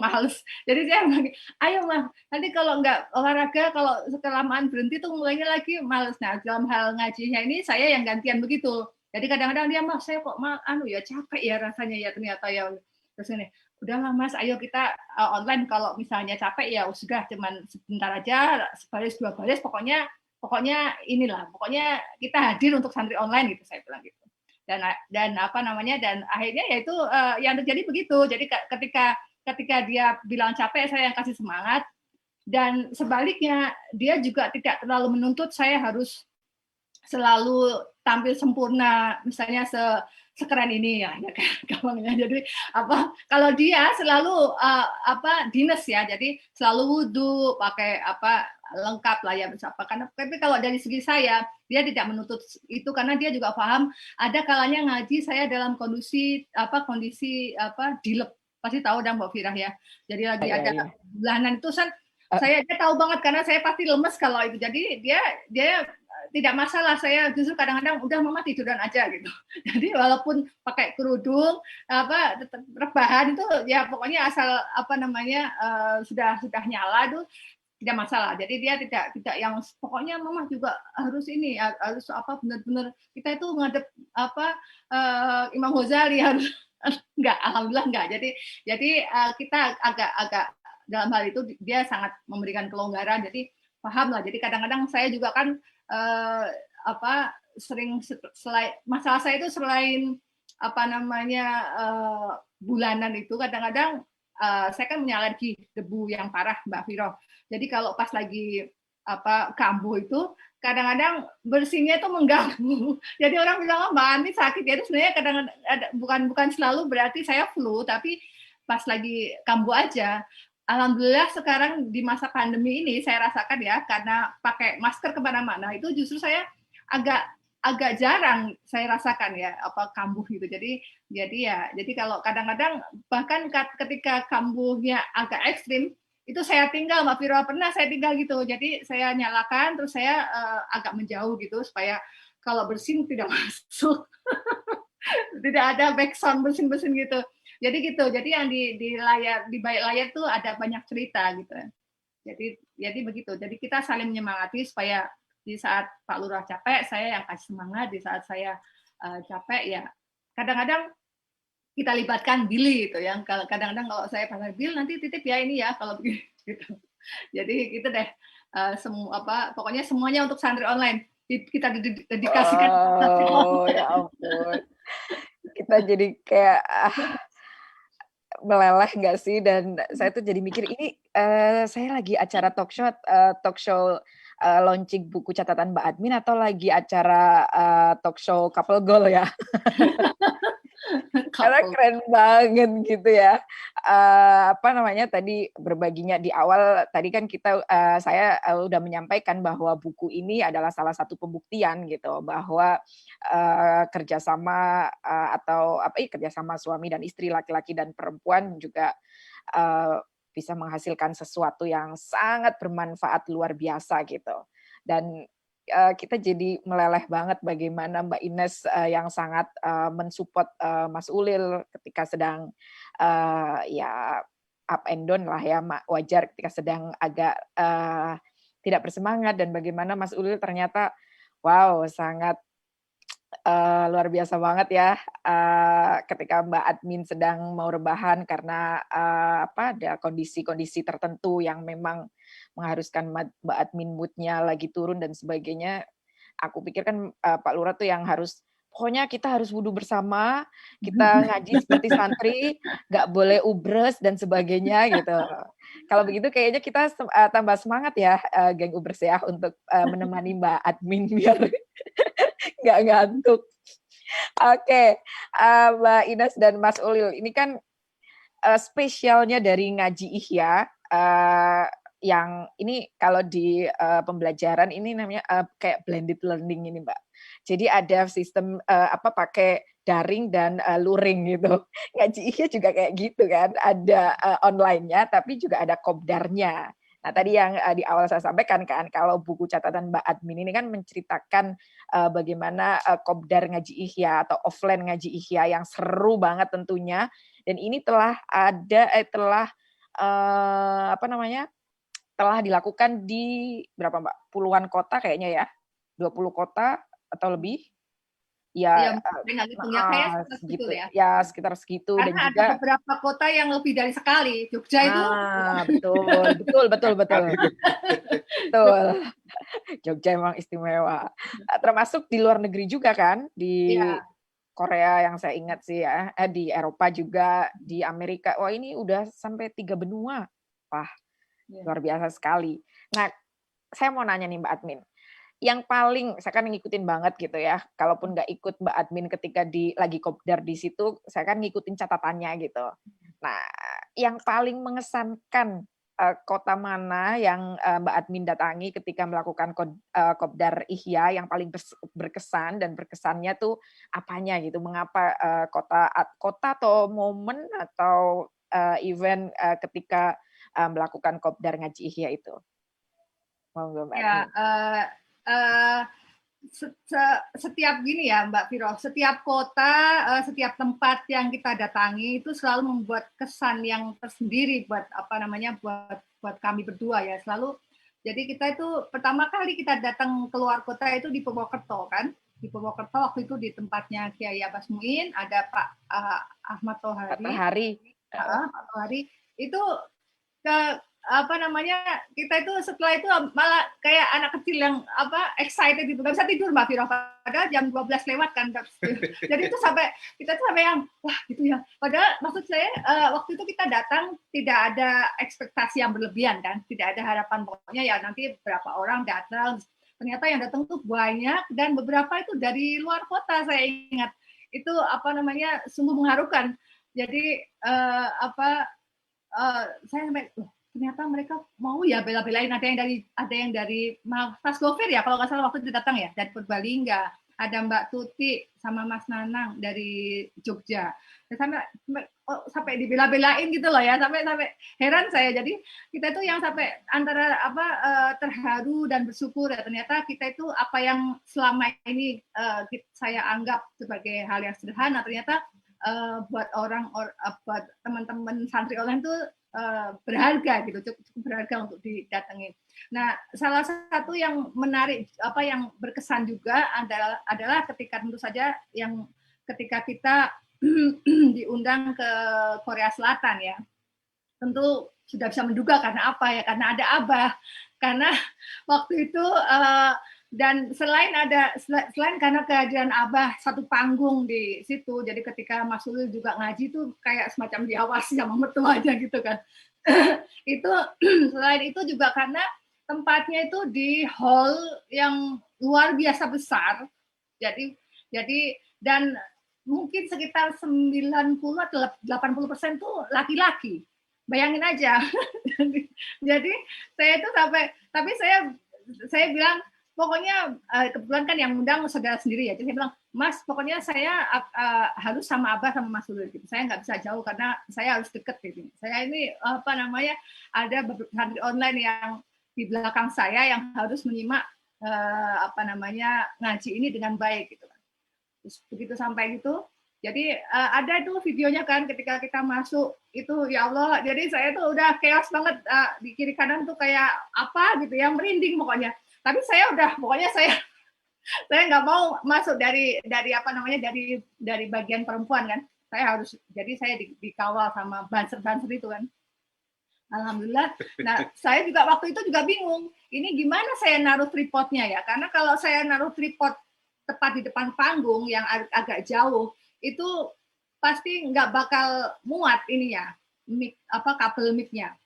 males. Jadi saya bilang, ayo Mah, nanti kalau nggak olahraga, kalau kelamaan berhenti tuh mulainya lagi males. Nah, dalam hal ngajinya ini saya yang gantian begitu. Jadi kadang-kadang dia, Mah, saya kok ya capek ya rasanya ya ternyata ya. Terus ini, udahlah Mas, ayo kita online, kalau misalnya capek ya sudah cuman sebentar aja, sebaris dua baris, pokoknya inilah, pokoknya kita hadir untuk santri online gitu, saya bilang gitu. Dan apa namanya, dan akhirnya yaitu yang terjadi begitu. Jadi ketika dia bilang capek, saya yang kasih semangat, dan sebaliknya dia juga tidak terlalu menuntut saya harus selalu tampil sempurna, misalnya sekeren ini ya gampangnya. Jadi kalau dia selalu dinas ya, jadi selalu wudhu, pakai lengkap lah ya, karena tapi kalau dari segi saya, dia tidak menuntut itu, karena dia juga paham ada kalanya ngaji saya dalam kondisi dilep. Pasti tahu dong Mbak Firah ya. Jadi lagi ada bulanan itu saya dia tahu banget, karena saya pasti lemes kalau itu. Jadi dia tidak masalah, saya justru kadang-kadang udah Mama tiduran aja gitu. Jadi walaupun pakai kerudung rebahan itu ya pokoknya asal sudah nyala tuh tidak masalah. Jadi dia tidak yang pokoknya Mama juga harus ini, harus benar-benar kita itu ngadep Imam Ghazali harus. Enggak, alhamdulillah enggak. Jadi kita agak dalam hal itu dia sangat memberikan kelonggaran. Jadi paham lah. Jadi kadang-kadang saya juga kan sering masalah saya itu selain bulanan itu, kadang-kadang saya kan punya alergi debu yang parah Mbak Viro. Jadi kalau pas lagi kambuh itu kadang-kadang bersihnya itu mengganggu. Jadi orang bilang, Mbak Ani sakit ya, itu sebenarnya kadang-kadang bukan selalu berarti saya flu, tapi pas lagi kambuh aja. Alhamdulillah sekarang di masa pandemi ini saya rasakan ya, karena pakai masker kemana-mana itu justru saya agak jarang saya rasakan ya kambuh gitu. Jadi kalau kadang-kadang bahkan ketika kambuhnya agak ekstrim, itu saya tinggal, Mbak Viro, pernah saya tinggal gitu. Jadi saya nyalakan, terus saya agak menjauh gitu, supaya kalau bersin tidak masuk. Tidak ada background bersin-bersin gitu. Jadi gitu. Jadi yang di balik layar tuh ada banyak cerita gitu. Jadi begitu. Jadi kita saling menyemangati supaya di saat Pak Lurah capek, saya yang kasih semangat. Di saat saya capek ya kadang-kadang kita libatkan Billy gitu ya. Kadang-kadang kalau saya pasang Bill nanti titip ya ini ya kalau begitu gitu. Jadi gitu deh. Pokoknya semuanya untuk santri online. Kita dedikasikan. Oh ya ampun. Kita jadi kayak meleleh nggak sih? Dan saya tuh jadi mikir ini saya lagi acara talk show launching buku catatan Mbak Admin atau lagi acara talk show couple goal ya? Karena keren banget gitu ya. Tadi berbaginya di awal tadi kan saya udah menyampaikan bahwa buku ini adalah salah satu pembuktian gitu bahwa kerjasama kerjasama suami dan istri, laki-laki dan perempuan juga bisa menghasilkan sesuatu yang sangat bermanfaat luar biasa gitu. Dan kita jadi meleleh banget bagaimana Mbak Ines yang sangat mensupport Mas Ulil ketika sedang up and down lah ya, wajar ketika sedang agak tidak bersemangat, dan bagaimana Mas Ulil ternyata sangat luar biasa banget ya ketika Mbak Admin sedang mau rebahan karena ada kondisi-kondisi tertentu yang memang mengharuskan Mbak Admin mood-nya lagi turun dan sebagainya. Aku pikir kan Pak Lurah tuh yang harus pokoknya kita harus wudhu bersama, kita ngaji seperti santri, nggak boleh ubres dan sebagainya gitu. Kalau begitu kayaknya kita tambah semangat ya, geng Ubers ya, untuk menemani Mbak Admin biar nggak ngantuk. Oke, Mbak Ines dan Mas Ulil, ini kan spesialnya dari ngaji Ihya, yang ini kalau di pembelajaran ini namanya kayak blended learning ini, Mbak. Jadi ada sistem pakai daring dan luring gitu. Ngaji Ihya juga kayak gitu kan, ada online-nya tapi juga ada kopdarnya. Nah, tadi yang di awal saya sampaikan kan, kalau buku catatan Mbak Admin ini kan menceritakan bagaimana kopdar ngaji Ihya atau offline ngaji Ihya yang seru banget tentunya. Dan ini telah telah dilakukan di berapa Mbak? Puluhan kota kayaknya ya, 20 kota atau lebih. Ya, segitu ya. Ya, sekitar segitu. Karena dan juga ada beberapa kota yang lebih dari sekali. Jogja itu. Betul. Betul. Jogja emang istimewa. Termasuk di luar negeri juga kan, di Korea yang saya ingat sih ya, di Eropa juga, di Amerika. Wah, ini udah sampai 3 benua. Wah, luar biasa sekali. Nah, saya mau nanya nih Mbak Admin. Yang paling, saya kan ngikutin banget gitu ya, kalaupun nggak ikut Mbak Admin ketika lagi kopdar di situ, saya kan ngikutin catatannya gitu. Nah, yang paling mengesankan kota mana yang Mbak Admin datangi ketika melakukan kopdar Ihya yang paling berkesan dan berkesannya tuh apanya gitu? Mengapa kota atau momen atau event ketika melakukan kopdar ngaji Ihya itu? Monggo Mbak Admin. Setiap gini ya Mbak Viro, setiap kota, setiap tempat yang kita datangi itu selalu membuat kesan yang tersendiri buat buat kami berdua ya. Selalu, jadi kita itu pertama kali kita datang keluar kota itu di Purwokerto kan, di Purwokerto waktu itu di tempatnya Kiai Abbas Muin, ada Pak Ahmad Tohari. Pak Tohari itu kita itu setelah itu malah kayak anak kecil yang excited gitu, nggak bisa tidur Mbak Viro, padahal jam 12 lewat kan. Jadi itu kita tuh sampai yang wah gitu ya, padahal maksud saya waktu itu kita datang tidak ada ekspektasi yang berlebihan kan, tidak ada harapan pokoknya ya nanti berapa orang datang, ternyata yang datang tuh banyak dan beberapa itu dari luar kota. Saya ingat itu sungguh mengharukan. Jadi saya sampai ternyata mereka mau ya bela-belain, ada yang dari Mas Gofir ya kalau nggak salah waktu itu datang ya, dari Purbalingga, ada Mbak Tuti sama Mas Nanang dari Jogja. Sampai dibela-belain gitu loh ya, sampai heran saya. Jadi kita itu yang sampai antara terharu dan bersyukur ya, ternyata kita itu apa yang selama ini saya anggap sebagai hal yang sederhana, ternyata buat buat teman-teman santri online itu berharga gitu, cukup berharga untuk didatangi. Nah, salah satu yang menarik yang berkesan juga adalah ketika tentu saja yang ketika kita diundang ke Korea Selatan ya. Tentu sudah bisa menduga karena apa ya? Karena ada Abah. Karena waktu itu dan selain karena kehadiran Abah satu panggung di situ, jadi ketika Mas Ulil juga ngaji tuh kayak semacam diawasi sama mertuanya gitu kan. Itu selain itu juga karena tempatnya itu di hall yang luar biasa besar. Jadi dan mungkin sekitar 90 atau 80% tuh laki-laki. Bayangin aja. Jadi saya itu tapi saya bilang pokoknya kebetulan kan yang undang saudara sendiri ya. Jadi saya bilang, Mas, pokoknya saya harus sama Abah sama Mas Ulil gitu. Saya nggak bisa jauh karena saya harus deket gitu. Saya ini ada santri online yang di belakang saya yang harus menyimak ngaji ini dengan baik gitu. Terus begitu sampai gitu, jadi ada tuh videonya kan ketika kita masuk itu ya Allah. Jadi saya tuh udah chaos banget di kiri kanan tuh kayak apa gitu yang merinding pokoknya. Tapi saya nggak mau masuk dari bagian perempuan kan. Jadi saya dikawal sama banser itu kan. Alhamdulillah. Nah, saya juga waktu itu juga bingung. Ini gimana saya naruh tripodnya ya? Karena kalau saya naruh tripod tepat di depan panggung yang agak jauh, itu pasti nggak bakal muat ininya, kabel mic-nya.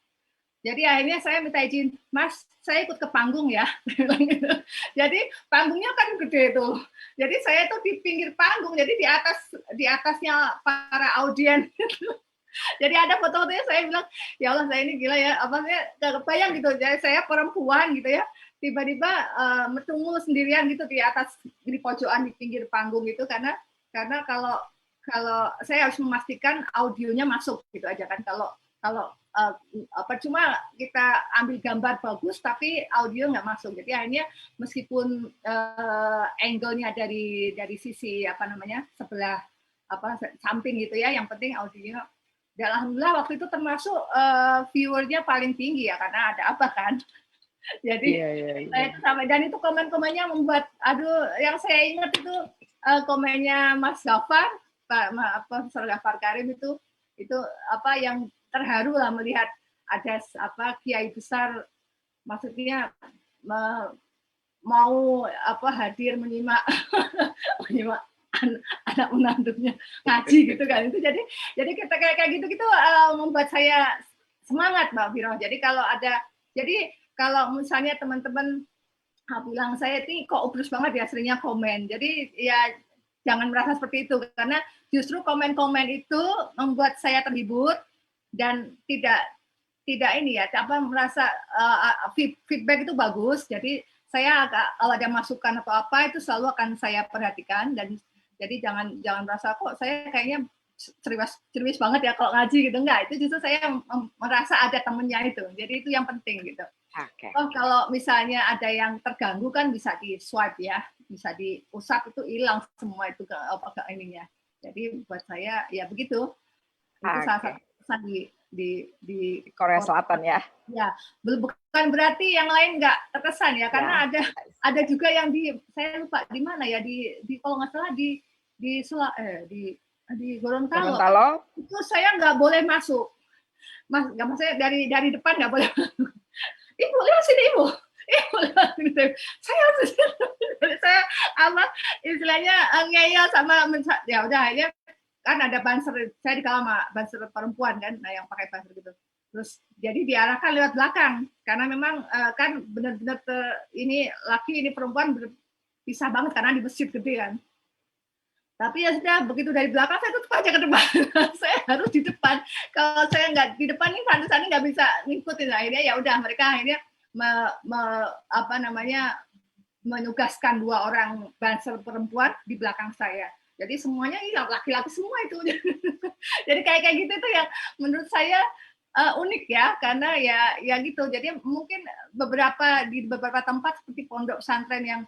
Jadi akhirnya saya minta izin, Mas, saya ikut ke panggung ya. Jadi panggungnya kan gede tuh. Jadi saya tuh di pinggir panggung, jadi di atasnya para audiens. Jadi ada foto-fotonya, saya bilang, ya Allah saya ini gila ya, apa saya nggak kebayang gitu. Jadi saya perempuan gitu ya, tiba-tiba metungul sendirian gitu di pojokan di pinggir panggung itu, karena kalau saya harus memastikan audionya masuk gitu aja kan. Kalau cuma kita ambil gambar bagus tapi audio nggak masuk. Jadi akhirnya meskipun angle-nya dari sisi sebelah samping gitu ya, yang penting audionya. Dan alhamdulillah waktu itu termasuk viewernya paling tinggi ya, karena ada apa kan. Jadi saya sampai, dan itu komen-komennya membuat, yang saya ingat itu komennya Mas Gafar, Profesor Gafar Karim itu yang terharu lah melihat ada kiai besar, maksudnya mau hadir menyimak anak menantunya ngaji gitu kan. Itu jadi kita kayak gitu membuat saya semangat, Mbak Viro. Jadi kalau misalnya teman-teman bilang saya ini kok ubrus banget ya, seringnya komen. Jadi ya jangan merasa seperti itu, karena justru komen-komen itu membuat saya terhibur dan tidak merasa feedback itu bagus. Jadi saya kalau ada masukan atau apa itu selalu akan saya perhatikan, dan jadi jangan merasa kok saya kayaknya serius banget ya kalau ngaji gitu, enggak. Itu justru saya merasa ada temennya itu. Jadi itu yang penting gitu. Okay. Kalau misalnya ada yang terganggu kan bisa di swipe ya, bisa diusap, itu hilang semua itu ke ininya. Jadi buat saya ya begitu. Itu salah satu pesan di Korea Selatan ya. Ya, bukan berarti yang lain nggak terkesan ya, karena ada juga yang saya lupa di mana ya, di kalau nggak salah di Gorontalo. Itu saya nggak boleh masuk. Nggak, maksudnya dari depan nggak boleh masuk. Ibu lihat sini ibu. Saya harus saya istilahnya ngeyel sama ya udah akhirnya kan ada banser, saya dikala sama banser perempuan kan, yang pakai banser gitu. Terus jadi diarahkan lewat belakang, karena memang kan benar-benar ini laki ini perempuan pisah banget karena di masjid gede kan. Tapi ya sudah, begitu dari belakang saya tutup aja ke depan. Saya harus di depan. Kalau saya nggak di depan, nih santri-santri nggak bisa ngikutin. Akhirnya ya udah, mereka akhirnya menugaskan 2 orang banser perempuan di belakang saya. Jadi semuanya laki-laki semua itu. Jadi kayak gitu itu yang menurut saya unik ya, karena ya gitu. Jadi mungkin di beberapa tempat seperti pondok pesantren yang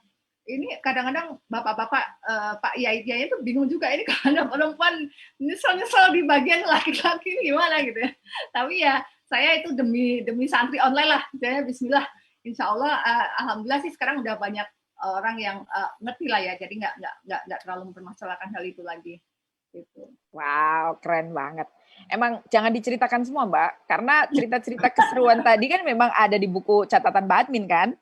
ini kadang-kadang bapak-bapak Pak Yai itu bingung juga, ini karena perempuan nyesel di bagian laki-laki ini gimana gitu ya. Tapi ya saya itu demi santri online lah. Saya bismillah, insya Allah alhamdulillah sih sekarang udah banyak orang yang ngerti lah ya, jadi nggak terlalu mempermasalahkan hal itu lagi. Gitu. Wow, keren banget. Emang jangan diceritakan semua, Mbak, karena cerita-cerita keseruan tadi kan memang ada di buku catatan Mbak Admin kan?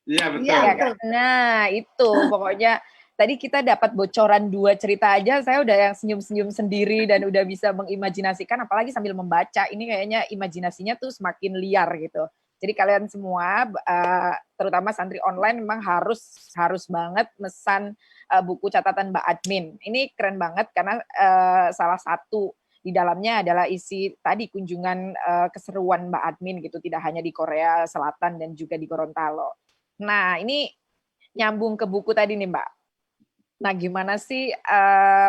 Iya, betul. Ya, kan? Nah, itu pokoknya tadi kita dapat bocoran 2 cerita aja, saya udah yang senyum-senyum sendiri dan udah bisa mengimajinasikan, apalagi sambil membaca. Ini kayaknya imajinasinya tuh semakin liar gitu. Jadi kalian semua, terutama santri online, memang harus banget mesan buku catatan Mbak Admin. Ini keren banget karena salah satu di dalamnya adalah isi tadi kunjungan keseruan Mbak Admin gitu, tidak hanya di Korea Selatan dan juga di Gorontalo. Nah, ini nyambung ke buku tadi nih, Mbak. Nah, gimana sih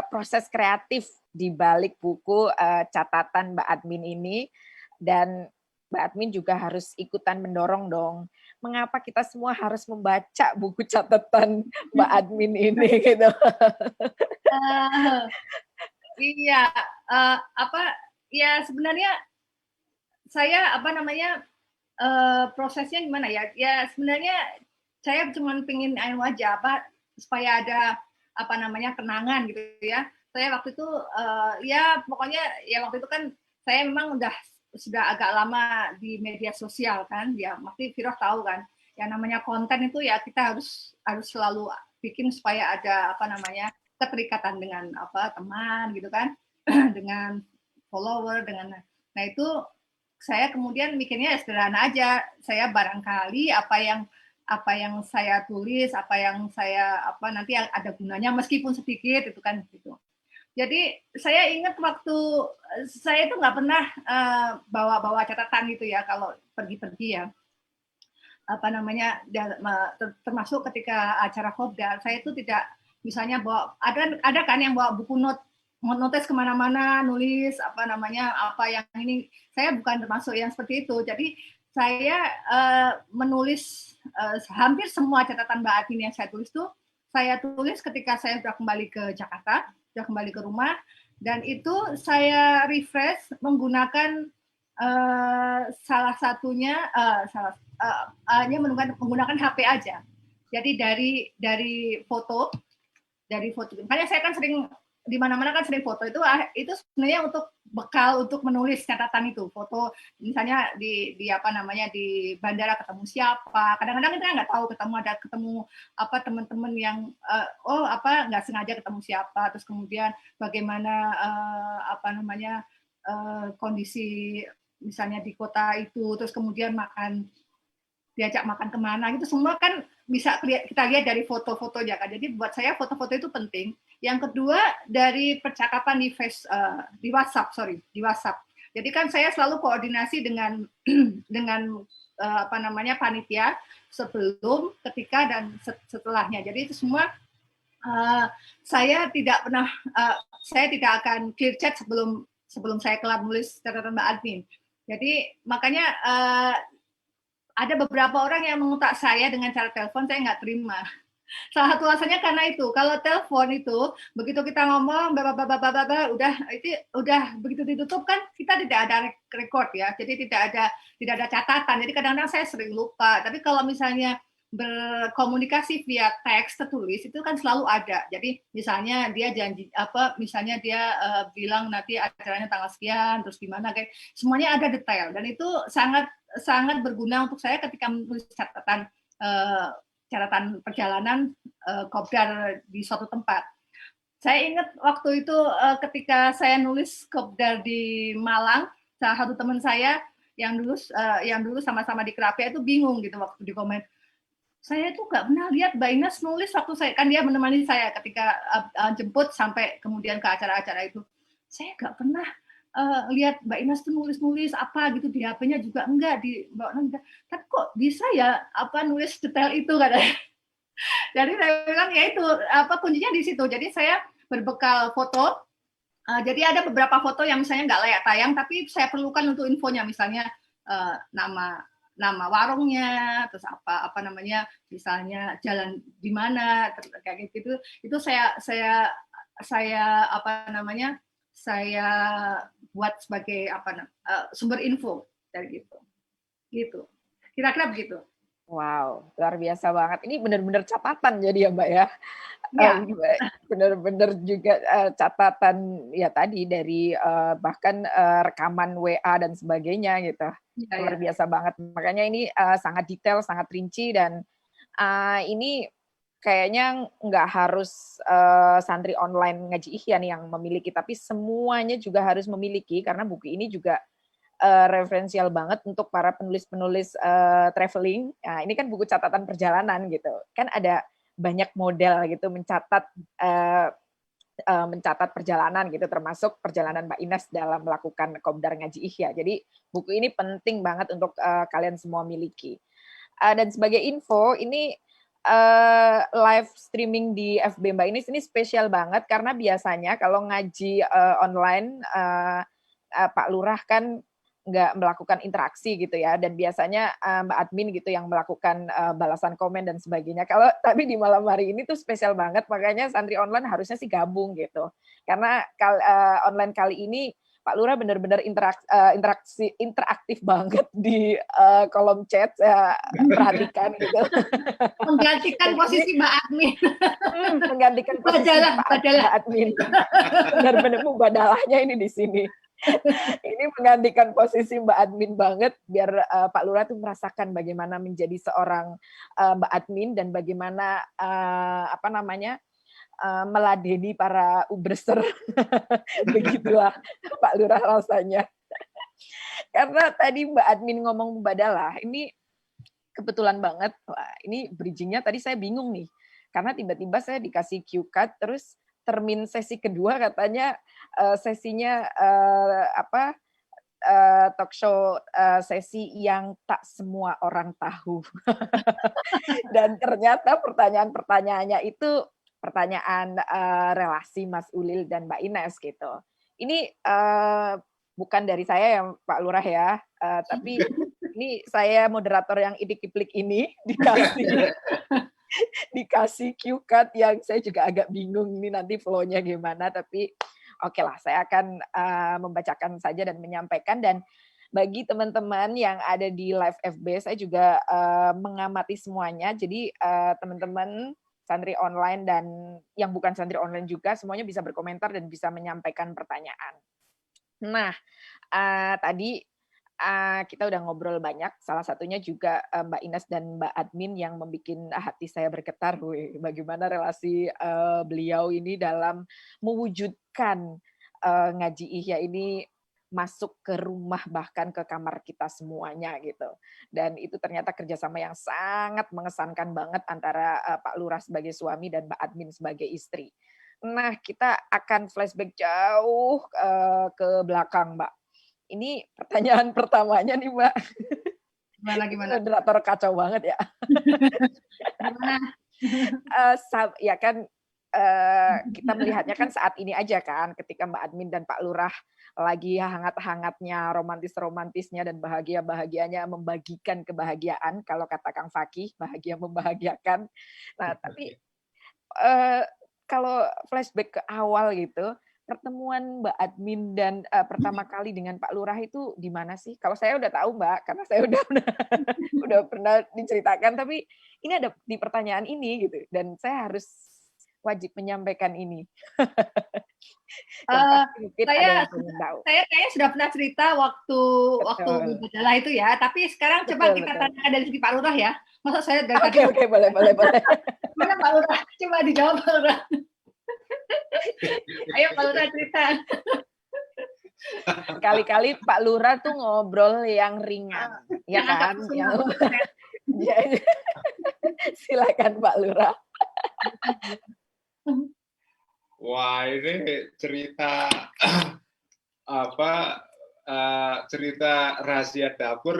proses kreatif di balik buku catatan Mbak Admin ini? Dan Mbak Admin juga harus ikutan mendorong dong. Mengapa kita semua harus membaca buku catatan Mbak Admin ini gitu? Iya, ya sebenarnya saya prosesnya gimana ya? Ya sebenarnya saya cuma pengen aja supaya ada kenangan gitu ya. Saya waktu itu ya pokoknya ya waktu itu kan saya memang sudah agak lama di media sosial kan, ya pasti Firoh tahu kan, yang namanya konten itu ya kita harus selalu bikin supaya ada apa namanya keterikatan dengan apa teman gitu kan, dengan follower, dengan nah itu saya kemudian mikirnya sederhana aja. Saya barangkali apa yang saya tulis, apa yang saya apa nanti ada gunanya meskipun sedikit itu kan gitu. Jadi saya ingat waktu saya itu nggak pernah bawa catatan gitu ya kalau pergi-pergi ya. Apa namanya termasuk ketika acara Kopdar, saya itu tidak misalnya bawa ada kan yang bawa buku notes kemana-mana, nulis apa namanya apa yang ini. Saya bukan termasuk yang seperti itu. Jadi saya menulis hampir semua catatan Mbak Admin yang saya tulis tuh saya tulis ketika saya sudah kembali ke Jakarta, sudah kembali ke rumah, dan itu saya refresh menggunakan salah satunya hanya menggunakan HP aja. Jadi dari foto, makanya saya kan sering di mana-mana kan sering foto itu sebenarnya untuk bekal untuk menulis catatan itu foto misalnya di apa namanya di bandara ketemu siapa, kadang-kadang kita nggak tahu ketemu apa teman-teman yang nggak sengaja ketemu siapa, terus kemudian bagaimana apa namanya kondisi misalnya di kota itu, terus kemudian diajak makan kemana, itu semua kan bisa kita lihat dari foto-fotonya kan. Jadi buat saya foto-foto itu penting. Yang kedua dari percakapan di WhatsApp. Jadi kan saya selalu koordinasi dengan apa namanya panitia sebelum, ketika dan setelahnya. Jadi itu semua saya tidak akan clear chat sebelum saya kelar nulis catatan Mbak Admin. Jadi makanya ada beberapa orang yang mengutak saya dengan cara telepon, saya nggak terima. Salah satu alasannya karena itu, kalau telepon itu begitu kita ngomong udah begitu ditutup kan kita tidak ada record ya, jadi tidak ada catatan. Jadi kadang-kadang saya sering lupa. Tapi kalau misalnya berkomunikasi via teks tertulis itu kan selalu ada. Jadi misalnya dia janji misalnya dia bilang nanti acaranya tanggal sekian, terus gimana, kayak semuanya ada detail, dan itu sangat berguna untuk saya ketika menulis catatan perjalanan Kopdar di suatu tempat. Saya ingat waktu itu ketika saya nulis Kopdar di Malang, salah satu teman saya yang dulu sama-sama di Kerapia itu bingung gitu waktu di komen. Saya tuh nggak pernah lihat Mbak Ines nulis waktu saya, kan dia menemani saya ketika jemput sampai kemudian ke acara-acara itu. Saya nggak pernah lihat Mbak Ines tuh nulis apa gitu di HP-nya juga enggak, tapi kok bisa ya nulis detail itu katanya. Jadi saya bilang ya itu kuncinya di situ. Jadi saya berbekal foto. Jadi ada beberapa foto yang misalnya nggak layak tayang, tapi saya perlukan untuk infonya, misalnya nama warungnya, terus apa namanya, misalnya jalan di mana, kayak gitu. Itu saya buat sebagai sumber info dari gitu. Kira-kira begitu. Wow, luar biasa banget. Ini benar-benar catatan jadi ya Mbak ya. Benar-benar juga catatan ya tadi dari bahkan rekaman WA dan sebagainya gitu. Luar biasa banget. Makanya ini sangat detail, sangat rinci, dan ini kayaknya nggak harus santri online Ngaji Ihya nih yang memiliki, tapi semuanya juga harus memiliki, karena buku ini juga referensial banget untuk para penulis-penulis traveling. Nah, ini kan buku catatan perjalanan gitu. Kan ada banyak model gitu mencatat perjalanan gitu, termasuk perjalanan Mbak Ines dalam melakukan Kopdar Ngaji Ihya. Jadi buku ini penting banget untuk kalian semua miliki. Dan sebagai info, ini live streaming di FB Mbak Ines ini spesial banget, karena biasanya kalau ngaji online Pak Lurah kan nggak melakukan interaksi gitu ya, dan biasanya Mbak Admin gitu yang melakukan balasan komen dan sebagainya. Tapi di malam hari ini tuh spesial banget, makanya santri online harusnya sih gabung gitu, karena online kali ini Pak Lurah benar-benar interaktif banget di kolom chat, perhatikan gitu. Menggantikan posisi Mbak Admin. Menggantikan posisi Mbak Admin. Benar-benar mubadalahnya ini di sini. Ini menggantikan posisi Mbak Admin banget, biar Pak Lurah tuh merasakan bagaimana menjadi seorang Mbak Admin dan bagaimana meladeni para ubreser. Begitulah Pak Lurah rasanya. Karena tadi Mbak Admin ngomong Mbadalah, ini kebetulan banget. Wah, ini bridging-nya tadi saya bingung nih. Karena tiba-tiba saya dikasih cue card, terus termin sesi kedua katanya sesinya talk show sesi yang tak semua orang tahu. Dan ternyata pertanyaan-pertanyaannya itu pertanyaan relasi Mas Ulil dan Mbak Ines gitu. Ini bukan dari saya ya Pak Lurah ya, tapi ini saya moderator yang idik-iplik ini dikasih cue card yang saya juga agak bingung ini nanti flow-nya gimana, tapi oke lah, saya akan membacakan saja dan menyampaikan. Dan bagi teman-teman yang ada di live FB, saya juga mengamati semuanya. Jadi teman-teman santri online dan yang bukan santri online juga, semuanya bisa berkomentar dan bisa menyampaikan pertanyaan. Nah, tadi kita udah ngobrol banyak, salah satunya juga Mbak Ines dan Mbak Admin yang membuat hati saya bergetar. Bagaimana relasi beliau ini dalam mewujudkan ngaji Ihya ini masuk ke rumah, bahkan ke kamar kita semuanya gitu. Dan itu ternyata kerjasama yang sangat mengesankan banget antara Pak Lurah sebagai suami dan Mbak Admin sebagai istri. Nah, kita akan flashback jauh ke belakang, Mbak. Ini pertanyaan pertamanya nih, Mbak. Gimana? Moderator kacau banget ya. Gimana? Ya kan, kita melihatnya kan saat ini aja kan, ketika Mbak Admin dan Pak Lurah lagi hangat-hangatnya, romantis-romantisnya, dan bahagia-bahagianya membagikan kebahagiaan, kalau kata Kang Fakih, bahagia membahagiakan. Nah, tapi kalau flashback ke awal gitu, pertemuan Mbak Admin dan pertama kali dengan Pak Lurah itu di mana sih? Kalau saya udah tahu Mbak, karena saya udah pernah diceritakan, tapi ini ada di pertanyaan ini gitu, dan saya harus wajib menyampaikan ini. Saya kayaknya sudah pernah cerita waktu Mbadalah itu ya, tapi sekarang coba kita tanyakan dari segi Pak Lurah ya. Masa saya dari tadi? Oke, boleh. Mana Pak Lurah? Coba dijawab Pak Lurah. Ayo Pak Lurah cerita. Kali-kali Pak Lurah tuh ngobrol yang ringan, ya kan? Silakan Pak Lurah. Wah, ini cerita cerita rahasia dapur.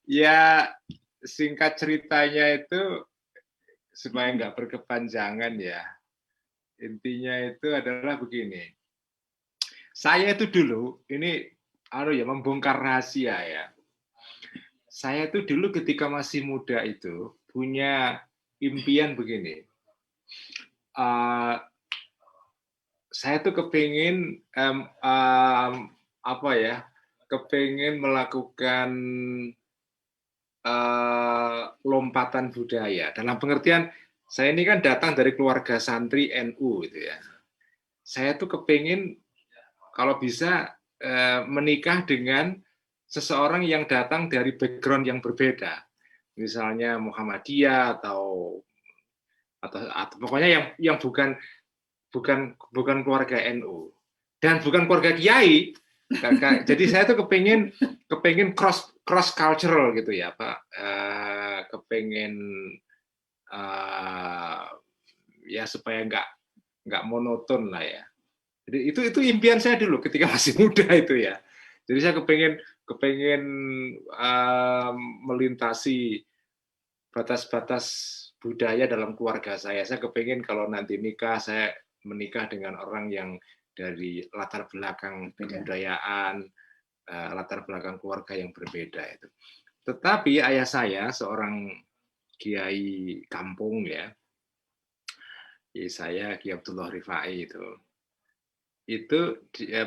Ya, singkat ceritanya itu supaya nggak berkepanjangan ya. Intinya itu adalah begini. Saya itu dulu ini membongkar rahasia ya. Saya itu dulu ketika masih muda itu punya impian begini. Saya tuh kepingin kepingin melakukan lompatan budaya. Dalam pengertian, saya ini kan datang dari keluarga santri NU gitu ya. Saya tuh kepingin kalau bisa menikah dengan seseorang yang datang dari background yang berbeda. Misalnya Muhammadiyah atau pokoknya yang bukan keluarga NU dan bukan keluarga kiai. Jadi saya tuh kepingin cross cultural gitu ya Pak, kepingin ya supaya nggak monoton lah ya. Jadi itu impian saya dulu ketika masih muda itu ya. Jadi saya kepingin melintasi batas-batas budaya dalam keluarga saya. Saya kepingin kalau nanti nikah saya menikah dengan orang yang dari latar belakang kebudayaan, latar belakang keluarga yang berbeda itu. Tetapi ayah saya seorang kiai kampung ya, saya Kiai Abdullah Rifai itu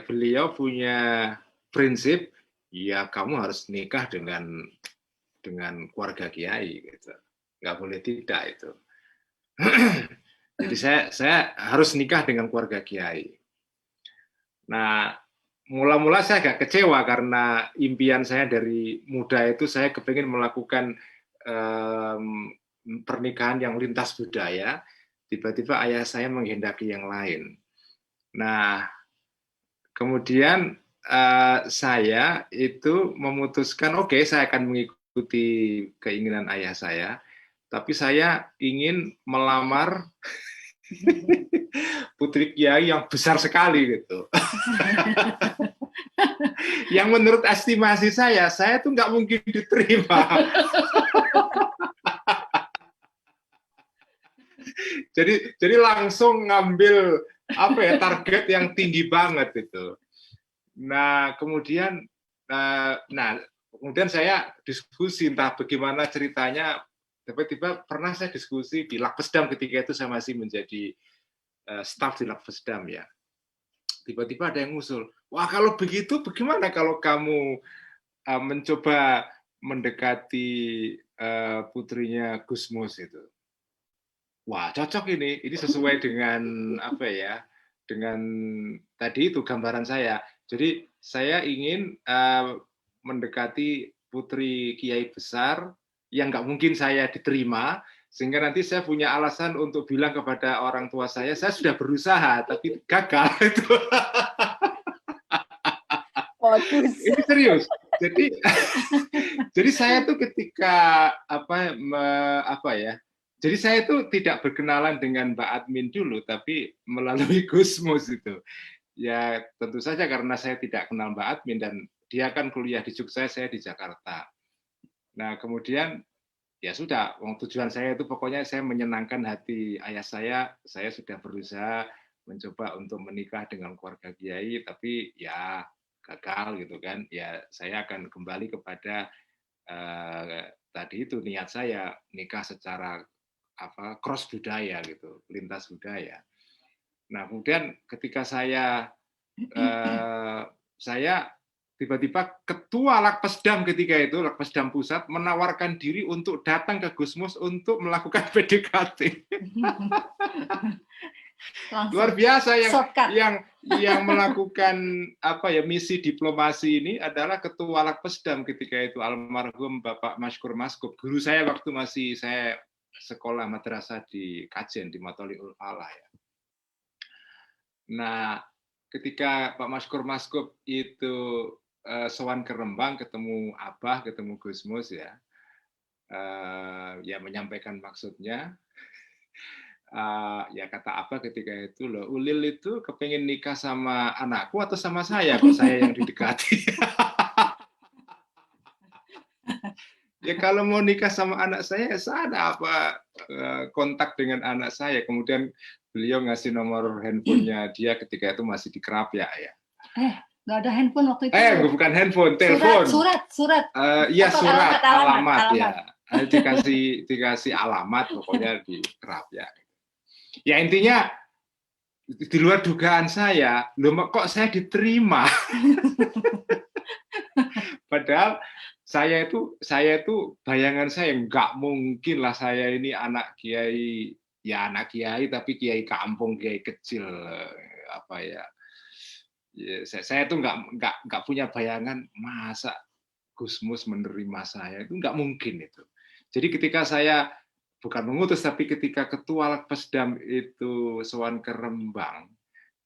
beliau punya prinsip ya kamu harus nikah dengan keluarga kiai gitu, nggak boleh tidak itu. Jadi Jadi saya harus nikah dengan keluarga kiai. Nah, mula-mula saya agak kecewa karena impian saya dari muda itu saya kepingin melakukan pernikahan yang lintas budaya. Tiba-tiba ayah saya menghendaki yang lain. Nah, kemudian saya itu memutuskan, oke, saya akan mengikuti keinginan ayah saya, tapi saya ingin melamar putri kiai yang besar sekali gitu. Yang menurut estimasi saya tuh nggak mungkin diterima. Jadi langsung ngambil target yang tinggi banget itu. Nah kemudian saya diskusi entah bagaimana ceritanya. Tiba-tiba pernah saya diskusi di Lakpesdam ketika itu saya masih menjadi staf di Lakpesdam ya. Tiba-tiba ada yang ngusul, wah kalau begitu bagaimana kalau kamu mencoba mendekati putrinya Gusmus itu. Wah cocok ini sesuai dengan dengan tadi itu gambaran saya. Jadi saya ingin mendekati putri kiai besar yang nggak mungkin saya diterima, sehingga nanti saya punya alasan untuk bilang kepada orang tua saya sudah berusaha tapi gagal itu. Ini serius. Jadi saya tuh ketika jadi saya tuh tidak berkenalan dengan Mbak Admin dulu, tapi melalui Gusmus itu. Ya tentu saja karena saya tidak kenal Mbak Admin dan dia kan kuliah di Jogja, saya di Jakarta. Nah kemudian ya sudah, tujuan saya itu pokoknya saya menyenangkan hati ayah saya sudah berusaha mencoba untuk menikah dengan keluarga kiai, tapi ya gagal gitu kan. Ya saya akan kembali kepada tadi itu niat saya nikah secara cross budaya gitu, lintas budaya. Nah kemudian ketika saya tiba-tiba ketua Lakpesdam ketika itu, Lakpesdam Pusat, menawarkan diri untuk datang ke Gusmus untuk melakukan PDKT. Luar biasa yang melakukan misi diplomasi ini adalah ketua Lakpesdam ketika itu, almarhum Bapak Maskur Maskup, guru saya waktu masih saya sekolah madrasah di Kajen di Matoliul Falah ya. Nah, ketika Pak Maskur Maskup itu sowan ke Rembang, ketemu Abah, ketemu Gusmus ya, ya menyampaikan maksudnya, ya kata Abah ketika itu, loh Ulil itu kepengen nikah sama anakku atau sama saya, kok saya yang didekati. Ya kalau mau nikah sama anak saya ada apa kontak dengan anak saya. Kemudian beliau ngasih nomor handphonenya dia ketika itu masih di Kerapia ya. Nggak ada handphone waktu itu. Bukan handphone, telepon. Surat. Iya surat, alamat ya. Dikasih alamat pokoknya di Kerapia. Ya intinya di luar dugaan saya, loh kok saya diterima. Padahal saya itu bayangan saya nggak mungkin lah saya ini anak kiai tapi kiai kampung, kiai kecil saya tuh nggak punya bayangan masa Gusmus menerima saya, itu nggak mungkin itu. Jadi ketika saya bukan mengutus tapi ketika ketua Lakpesdam itu sowan ke Rembang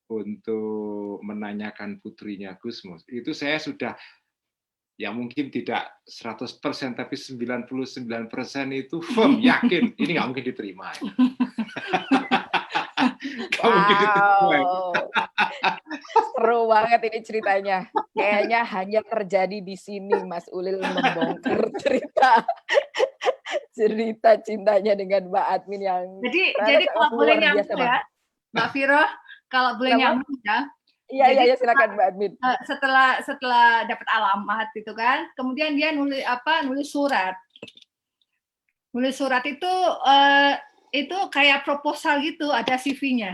untuk menanyakan putrinya Gusmus, itu saya sudah ya mungkin tidak 100% tapi 99% itu firm, yakin ini nggak mungkin diterima. Mungkin diterima. Seru banget ini ceritanya. Kayaknya hanya terjadi di sini Mas Ulil membongkar cerita cintanya dengan Mbak Admin yang jadi kalau boleh nyambung ya Mbak Viro, kalau boleh nyambung ya. Iya, silakan Mbak Admin. Setelah dapat alamat gitu kan, kemudian dia nulis surat. Nulis surat itu kayak proposal gitu, ada CV-nya.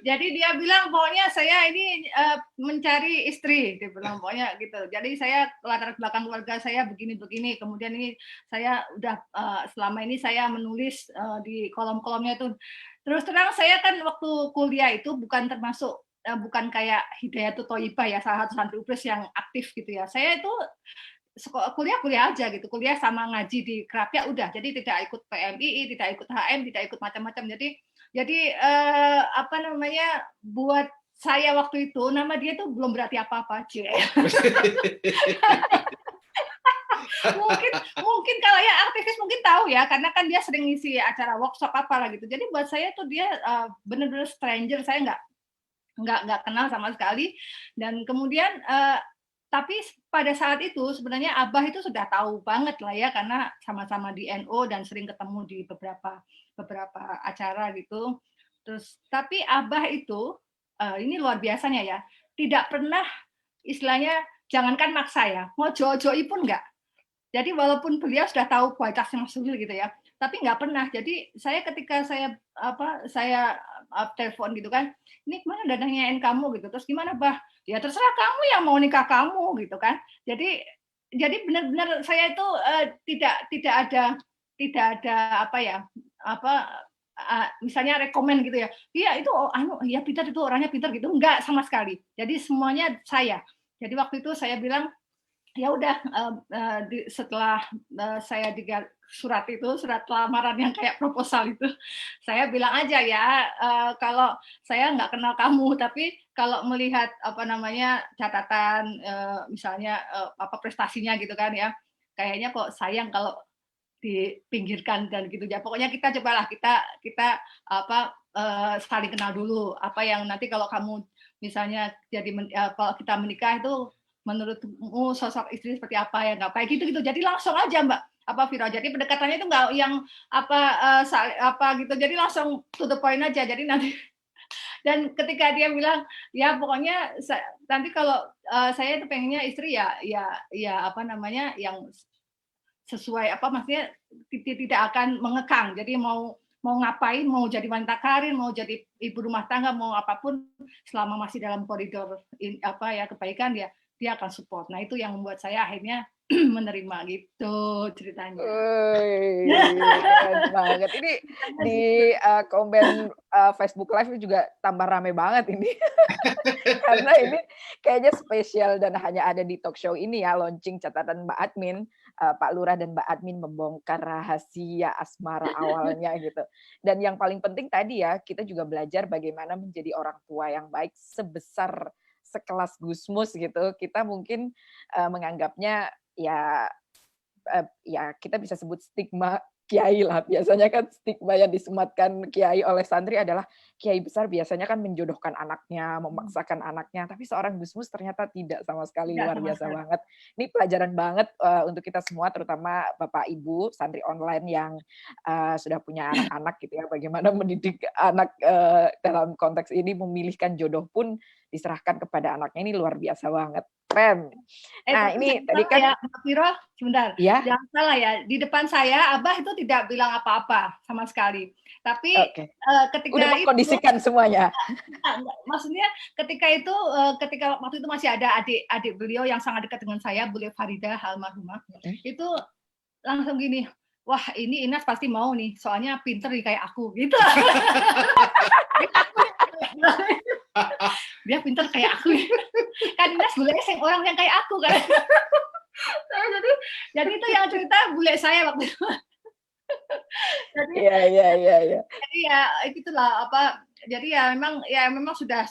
Jadi dia bilang pokoknya saya ini mencari istri, dia bilang pokoknya gitu. Jadi saya latar belakang keluarga saya begini-begini, kemudian ini saya udah selama ini saya menulis di kolom-kolomnya itu. Terus terang saya kan waktu kuliah itu bukan termasuk bukan kayak Hidayatul Thayyibah ya, salah satu santri UPRIS yang aktif gitu ya. Saya itu kuliah aja gitu, kuliah sama ngaji di Krapia udah, jadi tidak ikut PMII, tidak ikut HM, tidak ikut macam-macam. Jadi apa namanya, buat saya waktu itu nama dia tuh belum berarti apa-apa aja. mungkin kalau ya aktivis mungkin tahu ya, karena kan dia sering ngisi acara workshop apalah gitu. Jadi buat saya tuh dia benar-benar stranger, saya nggak kenal sama sekali. Dan kemudian tapi pada saat itu sebenarnya Abah itu sudah tahu banget lah ya, karena sama-sama di NU dan sering ketemu di beberapa acara gitu. Terus tapi Abah itu ini luar biasanya ya, tidak pernah istilahnya jangankan maksa ya, mau jojo-joi pun enggak. Jadi walaupun beliau sudah tahu kualitasnya Mas Sulil gitu ya, tapi nggak pernah. Jadi saya ketika saya telepon gitu kan, ini gimana udah nanyain kamu gitu, terus gimana Bah? Ya terserah kamu yang mau nikah kamu gitu kan. Jadi benar-benar saya itu tidak ada misalnya rekomen gitu ya. Iya itu ya Peter itu orangnya Peter gitu, enggak sama sekali. Jadi semuanya saya. Jadi waktu itu saya bilang ya udah setelah saya surat lamaran yang kayak proposal itu, saya bilang aja ya kalau saya nggak kenal kamu, tapi kalau melihat catatan misalnya prestasinya gitu kan ya, kayaknya kok sayang kalau dipinggirkan dan gitu ya. Pokoknya kita cobalah kita saling kenal dulu. Apa yang nanti kalau kamu misalnya kalau kita menikah itu menurutmu sosok istri seperti apa ya, nggak kayak gitu. Jadi langsung aja Mbak Viro. Jadi pendekatannya itu nggak yang gitu. Jadi langsung to the point aja. Jadi nanti dan ketika dia bilang ya pokoknya nanti kalau saya itu pengennya istri ya yang sesuai maksudnya tidak akan mengekang. Jadi mau ngapain, mau jadi wanita karir, mau jadi ibu rumah tangga, mau apapun selama masih dalam koridor kebaikan dia akan support. Nah itu yang membuat saya akhirnya menerima gitu ceritanya. Keren banget. Ini di komen Facebook Live juga tambah rame banget ini. Karena ini kayaknya spesial dan hanya ada di talk show ini ya, launching catatan Mbak Admin. Pak Lurah dan Mbak Admin membongkar rahasia asmara awalnya gitu. Dan yang paling penting tadi ya, kita juga belajar bagaimana menjadi orang tua yang baik sebesar sekelas Gusmus gitu. Kita mungkin menganggapnya ya kita bisa sebut stigma kiai lah. Biasanya kan stigma yang disematkan kiai oleh santri adalah kiai besar biasanya kan menjodohkan anaknya, memaksakan anaknya. Tapi seorang Gusmus ternyata tidak sama sekali, luar biasa banget. Ini pelajaran banget untuk kita semua, terutama Bapak Ibu santri online yang sudah punya anak-anak gitu ya. Bagaimana mendidik anak dalam konteks ini, memilihkan jodoh pun diserahkan kepada anaknya, ini luar biasa banget. Keren. Nah, ini tadi kan ya, Mbak Viro, sebentar. Ya? Jangan salah ya, di depan saya Abah itu tidak bilang apa-apa sama sekali. Tapi ketika udah mengkondisikan semuanya. Maksudnya ketika waktu itu masih ada adik beliau yang sangat dekat dengan saya, Beliau Farida almarhumah. Itu langsung gini, wah ini Inas pasti mau nih, soalnya pinter nih kayak aku gitu. Dia pinter kayak aku kan, Inas bule orang yang kayak aku kan. jadi itu yang cerita bule saya waktu itu. Iya. Jadi ya itulah jadi ya memang sudah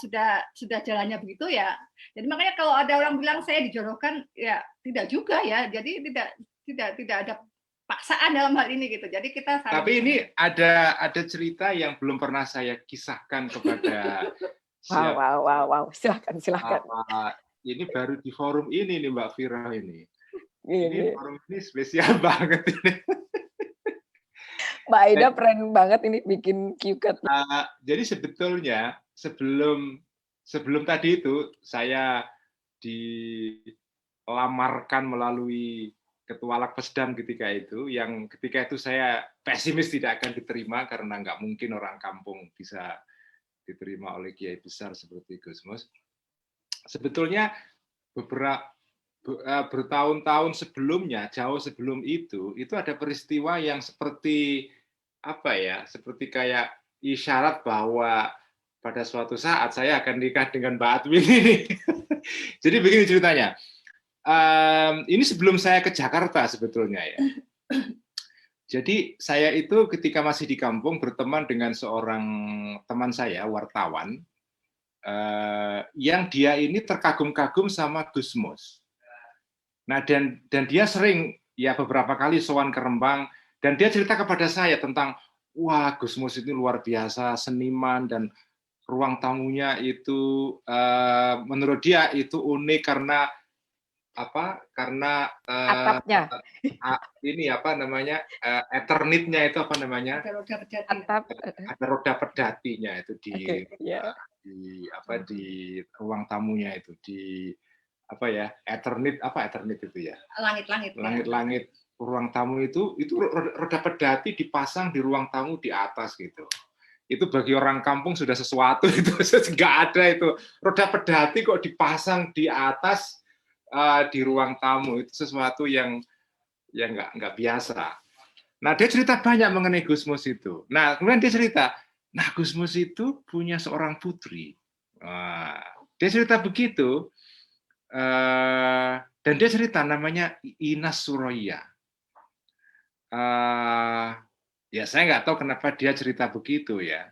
jalannya begitu ya. Jadi makanya kalau ada orang bilang saya dijodohkan, ya tidak juga ya. Jadi tidak ada paksaan dalam hal ini gitu. Jadi kita tapi ini ada cerita yang belum pernah saya kisahkan kepada Wow. Silakan. Ini baru di forum ini nih Mbak Viro ini. Ini forum ini spesial banget ini. Mbak Aida keren banget ini bikin Q-Cut. Jadi sebetulnya sebelum tadi itu saya dilamarkan melalui Ketua Lakpesdam ketika itu, yang ketika itu saya pesimis tidak akan diterima karena nggak mungkin orang kampung bisa diterima oleh kiai besar seperti Gusmus. Sebetulnya bertahun-tahun sebelumnya, jauh sebelum itu ada peristiwa yang seperti apa ya, seperti kayak isyarat bahwa pada suatu saat saya akan nikah dengan Mbak Admin ini. Jadi begini ceritanya. Ini sebelum saya ke Jakarta sebetulnya ya. Jadi saya itu ketika masih di kampung berteman dengan seorang teman saya, wartawan, yang dia ini terkagum-kagum sama Gusmus. Nah dan dia sering ya beberapa kali sowan ke Rembang dan dia cerita kepada saya tentang wah Gusmus itu luar biasa seniman dan ruang tamunya itu menurut dia itu unik karena apa? Karena atapnya. Ini apa namanya? Eternitnya itu apa namanya? Atap. Ada roda pedatinya itu Okay, di ruang tamunya itu di apa ya? Eternit itu ya? Langit-langit. Langit-langit ruang tamu itu roda pedati dipasang di ruang tamu di atas gitu. Itu bagi orang kampung sudah sesuatu itu nggak ada itu roda pedati kok dipasang di atas di ruang tamu itu sesuatu yang nggak biasa. Nah dia cerita banyak mengenai Gusmus itu. Nah kemudian dia cerita, nah Gusmus itu punya seorang putri. Dia cerita begitu dan dia cerita namanya Inas Suroya. Ya saya nggak tahu kenapa dia cerita begitu ya.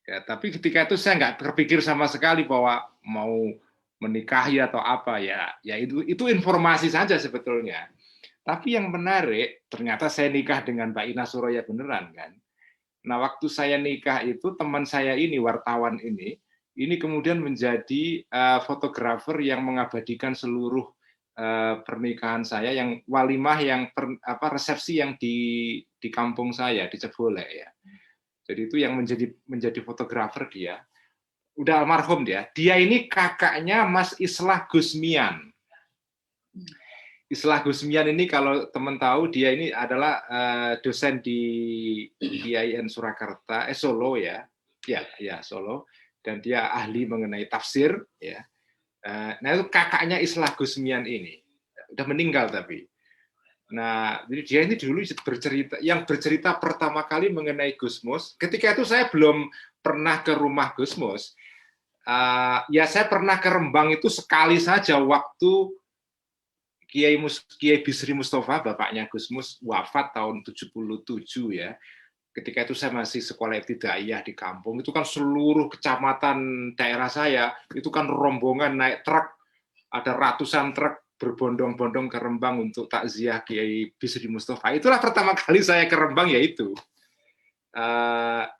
Ya, tapi ketika itu saya nggak terpikir sama sekali bahwa mau menikahi atau apa ya itu informasi saja sebetulnya. Tapi yang menarik ternyata saya nikah dengan Mbak Ina Suroya beneran kan. Nah waktu saya nikah itu teman saya ini wartawan ini kemudian menjadi fotografer yang mengabadikan seluruh pernikahan saya yang walimah yang resepsi yang di kampung saya di Cebole ya. Jadi itu yang menjadi fotografer dia. Udah almarhum dia. Dia ini kakaknya Mas Islah Gusmian. Islah Gusmian ini kalau teman tahu dia ini adalah dosen di IAIN Surakarta, Solo ya. Ya, Solo dan dia ahli mengenai tafsir ya. Nah itu kakaknya Islah Gusmian ini. Udah meninggal tapi. Nah, jadi dia ini dulu bercerita pertama kali mengenai Gusmus. Ketika itu saya belum pernah ke rumah Gusmus. Ya saya pernah ke Rembang itu sekali saja waktu Kiai Bisri Mustafa, bapaknya Gusmus, wafat tahun 77 ya. Ketika itu saya masih sekolah ibtidaiyah di kampung, itu kan seluruh kecamatan daerah saya, itu kan rombongan naik truk, ada ratusan truk berbondong-bondong ke Rembang untuk takziah Kiai Bisri Mustafa. Itulah pertama kali saya ke Rembang yaitu.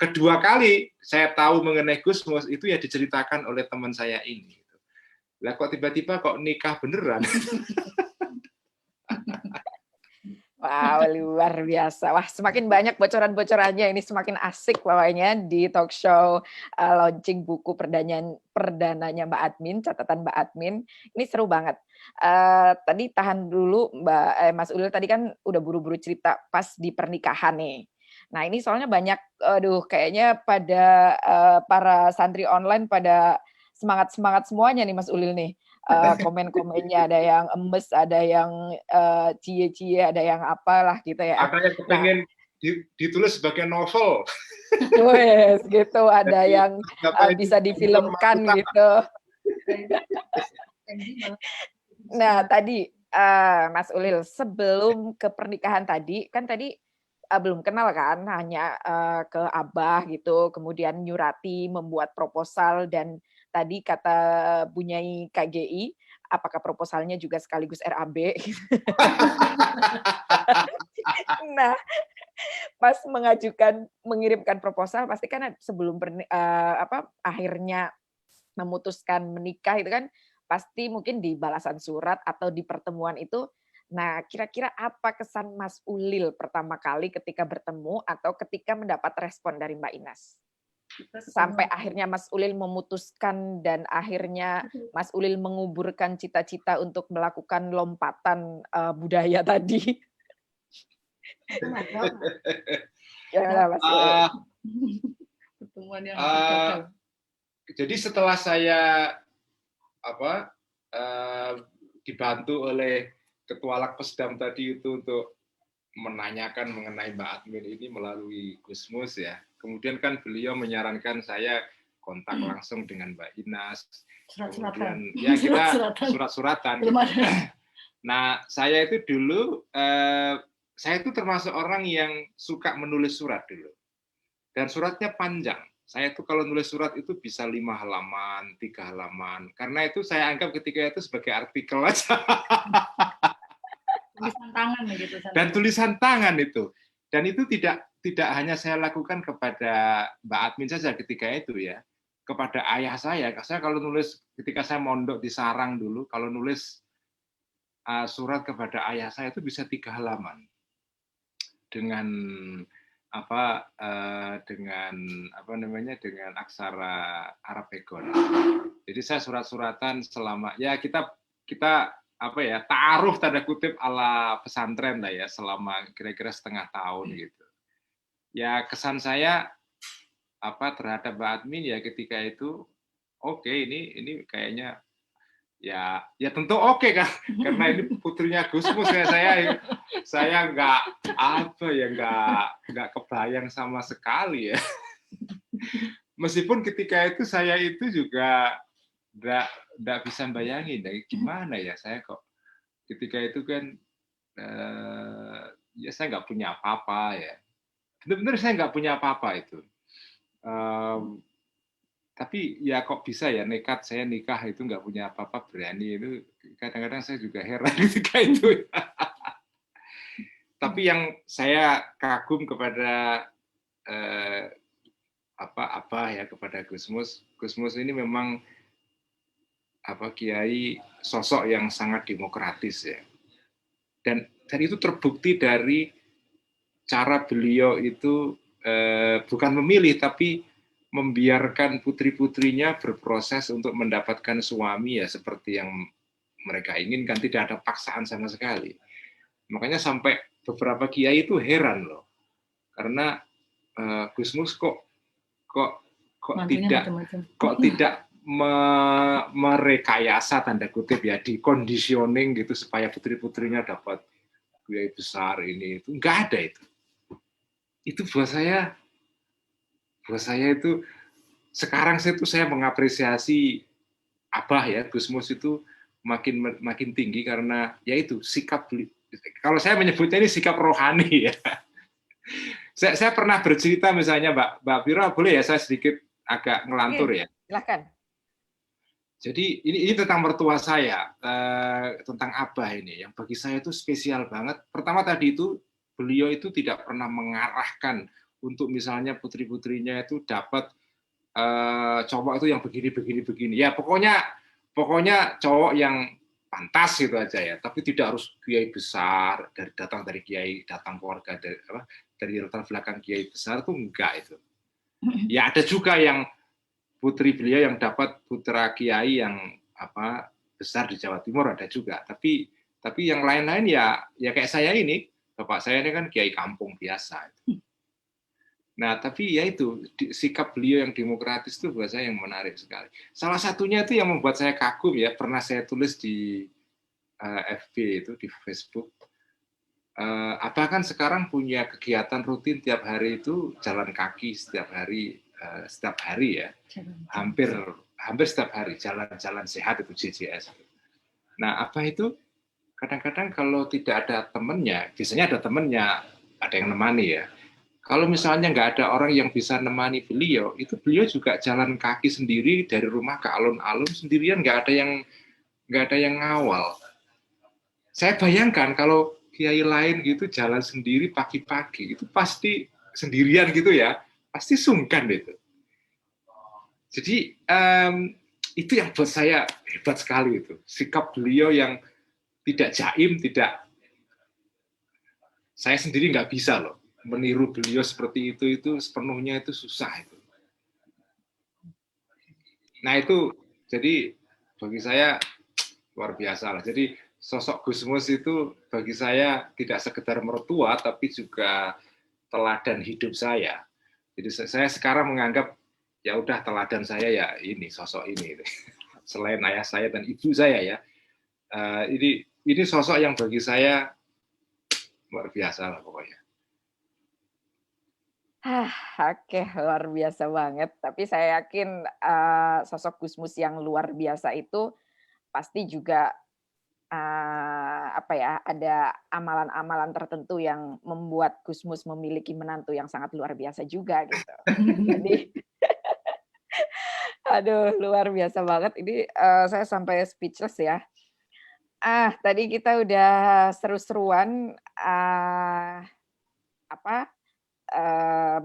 Kedua kali saya tahu mengenai Gusmus itu ya diceritakan oleh teman saya ini. Lah kok tiba-tiba kok nikah beneran? Wow, luar biasa. Wah, semakin banyak bocoran-bocorannya ini semakin asik pokoknya di talk show launching buku perdananya Mbak Admin, catatan Mbak Admin. Ini seru banget. Tadi tahan dulu Mas Ulil tadi kan udah buru-buru cerita pas di pernikahan nih. Nah, ini soalnya banyak kayaknya pada para santri online pada semangat-semangat semuanya nih Mas Ulil nih. Komen-komennya ada yang emes, ada yang cie-cie, ada yang apalah gitu ya. Ada yang kepengen ditulis sebagai novel. Wes gitu, ada yang bisa difilmkan gitu. Nah tadi Mas Ulil sebelum ke pernikahan tadi kan tadi belum kenal kan, hanya ke Abah gitu, kemudian nyurati, membuat proposal dan tadi kata Bunyai KGI, apakah proposalnya juga sekaligus RAB? Nah, pas mengirimkan proposal, pasti kan sebelum akhirnya memutuskan menikah itu kan pasti mungkin di balasan surat atau di pertemuan itu. Nah, kira-kira apa kesan Mas Ulil pertama kali ketika bertemu atau ketika mendapat respon dari Mbak Inas? sampai akhirnya Mas Ulil memutuskan dan akhirnya Mas Ulil menguburkan cita-cita untuk melakukan lompatan budaya tadi. Gimana Mas Ulil? Pertemuan yang Jadi setelah saya dibantu oleh Ketua Lakpesdam tadi itu untuk menanyakan mengenai Mbak Admin ini melalui Gusmus ya. Kemudian kan beliau menyarankan saya kontak langsung dengan Mbak Inas. Kemudian ya kita surat-suratan. Nah, saya itu dulu saya itu termasuk orang yang suka menulis surat dulu. Dan suratnya panjang. Saya itu kalau nulis surat itu bisa 5 halaman, 3 halaman. Karena itu saya anggap ketika itu sebagai artikel aja. Tulisan tangan begitu. Dan tulisan tangan itu. Dan itu tidak hanya saya lakukan kepada Mbak Admin saja ketika itu ya. Kepada ayah saya kalau nulis ketika saya mondok di Sarang dulu, kalau nulis surat kepada ayah saya itu bisa 3 halaman. Dengan dengan aksara Arabegon. Jadi saya surat-suratan selama ya kita ta'aruf tanda kutip ala pesantren lah ya selama kira-kira setengah tahun gitu. Ya kesan saya terhadap Mbak Admin ya ketika itu oke, ini kayaknya ya tentu oke kan karena ini putrinya Gusmus ya saya nggak kebayang sama sekali ya. Meskipun ketika itu saya itu juga nggak bisa bayangin gimana ya saya kok ketika itu kan ya saya nggak punya apa-apa ya, benar-benar saya nggak punya apa-apa itu, tapi ya kok bisa ya nekat saya nikah itu nggak punya apa-apa berani itu kadang-kadang saya juga heran ketika itu. Tapi yang saya kagum kepada kepada Gusmus ini memang kiai sosok yang sangat demokratis ya, dan itu terbukti dari cara beliau itu bukan memilih tapi membiarkan putri-putrinya berproses untuk mendapatkan suami ya seperti yang mereka inginkan, tidak ada paksaan sama sekali. Makanya sampai beberapa kiai itu heran loh, karena Gusmus kok tidak merekayasa tanda kutip ya, di conditioning gitu supaya putri-putrinya dapat kiai besar ini itu nggak ada itu. Itu buat saya itu sekarang saya mengapresiasi Abah ya, Gusmus itu makin tinggi karena yaitu sikap, kalau saya menyebutnya ini sikap rohani ya. Saya pernah bercerita misalnya Mbak Viro, boleh ya saya sedikit agak ngelantur ya. Silakan. Jadi ini tentang mertua saya, tentang Abah ini, yang bagi saya itu spesial banget. Pertama tadi itu beliau itu tidak pernah mengarahkan untuk misalnya putri-putrinya itu dapat cowok itu yang begini. Ya pokoknya cowok yang pantas gitu aja ya. Tapi tidak harus kiai besar, datang dari keluarga dari latar belakang kiai besar itu enggak itu. Ya ada juga yang putri beliau yang dapat putra kiai yang besar di Jawa Timur, ada juga. Tapi yang lain-lain ya kayak saya ini, bapak saya ini kan kiai kampung biasa. Nah, tapi ya itu sikap beliau yang demokratis itu buat saya yang menarik sekali. Salah satunya itu yang membuat saya kagum ya, pernah saya tulis di FB itu, di Facebook. Abah kan sekarang punya kegiatan rutin tiap hari itu jalan kaki setiap hari ya, hampir setiap hari jalan sehat itu JJS. Nah, apa itu kadang-kadang kalau tidak ada temannya, biasanya ada temannya, ada yang nemani ya. Kalau misalnya nggak ada orang yang bisa nemani beliau, itu beliau juga jalan kaki sendiri dari rumah ke alun-alun sendirian, nggak ada yang ngawal. Saya bayangkan kalau kiai lain gitu jalan sendiri pagi-pagi, itu pasti sendirian gitu ya, pasti sungkan itu. Jadi itu yang buat saya hebat sekali itu, sikap beliau yang tidak jaim, saya sendiri nggak bisa loh meniru beliau seperti itu sepenuhnya itu susah itu. Nah itu jadi bagi saya luar biasa lah. Jadi sosok Gusmus itu bagi saya tidak sekedar mertua tapi juga teladan hidup saya. Jadi saya sekarang menganggap ya udah teladan saya ya ini sosok ini. Selain ayah saya dan ibu saya ya. Ini sosok yang bagi saya luar biasa lah pokoknya. Oke, luar biasa banget. Tapi saya yakin sosok Gusmus yang luar biasa itu pasti juga apa ya, ada amalan-amalan tertentu yang membuat Gusmus memiliki menantu yang sangat luar biasa juga gitu. Jadi, aduh luar biasa banget. Ini saya sampai speechless ya. Tadi kita udah seru-seruan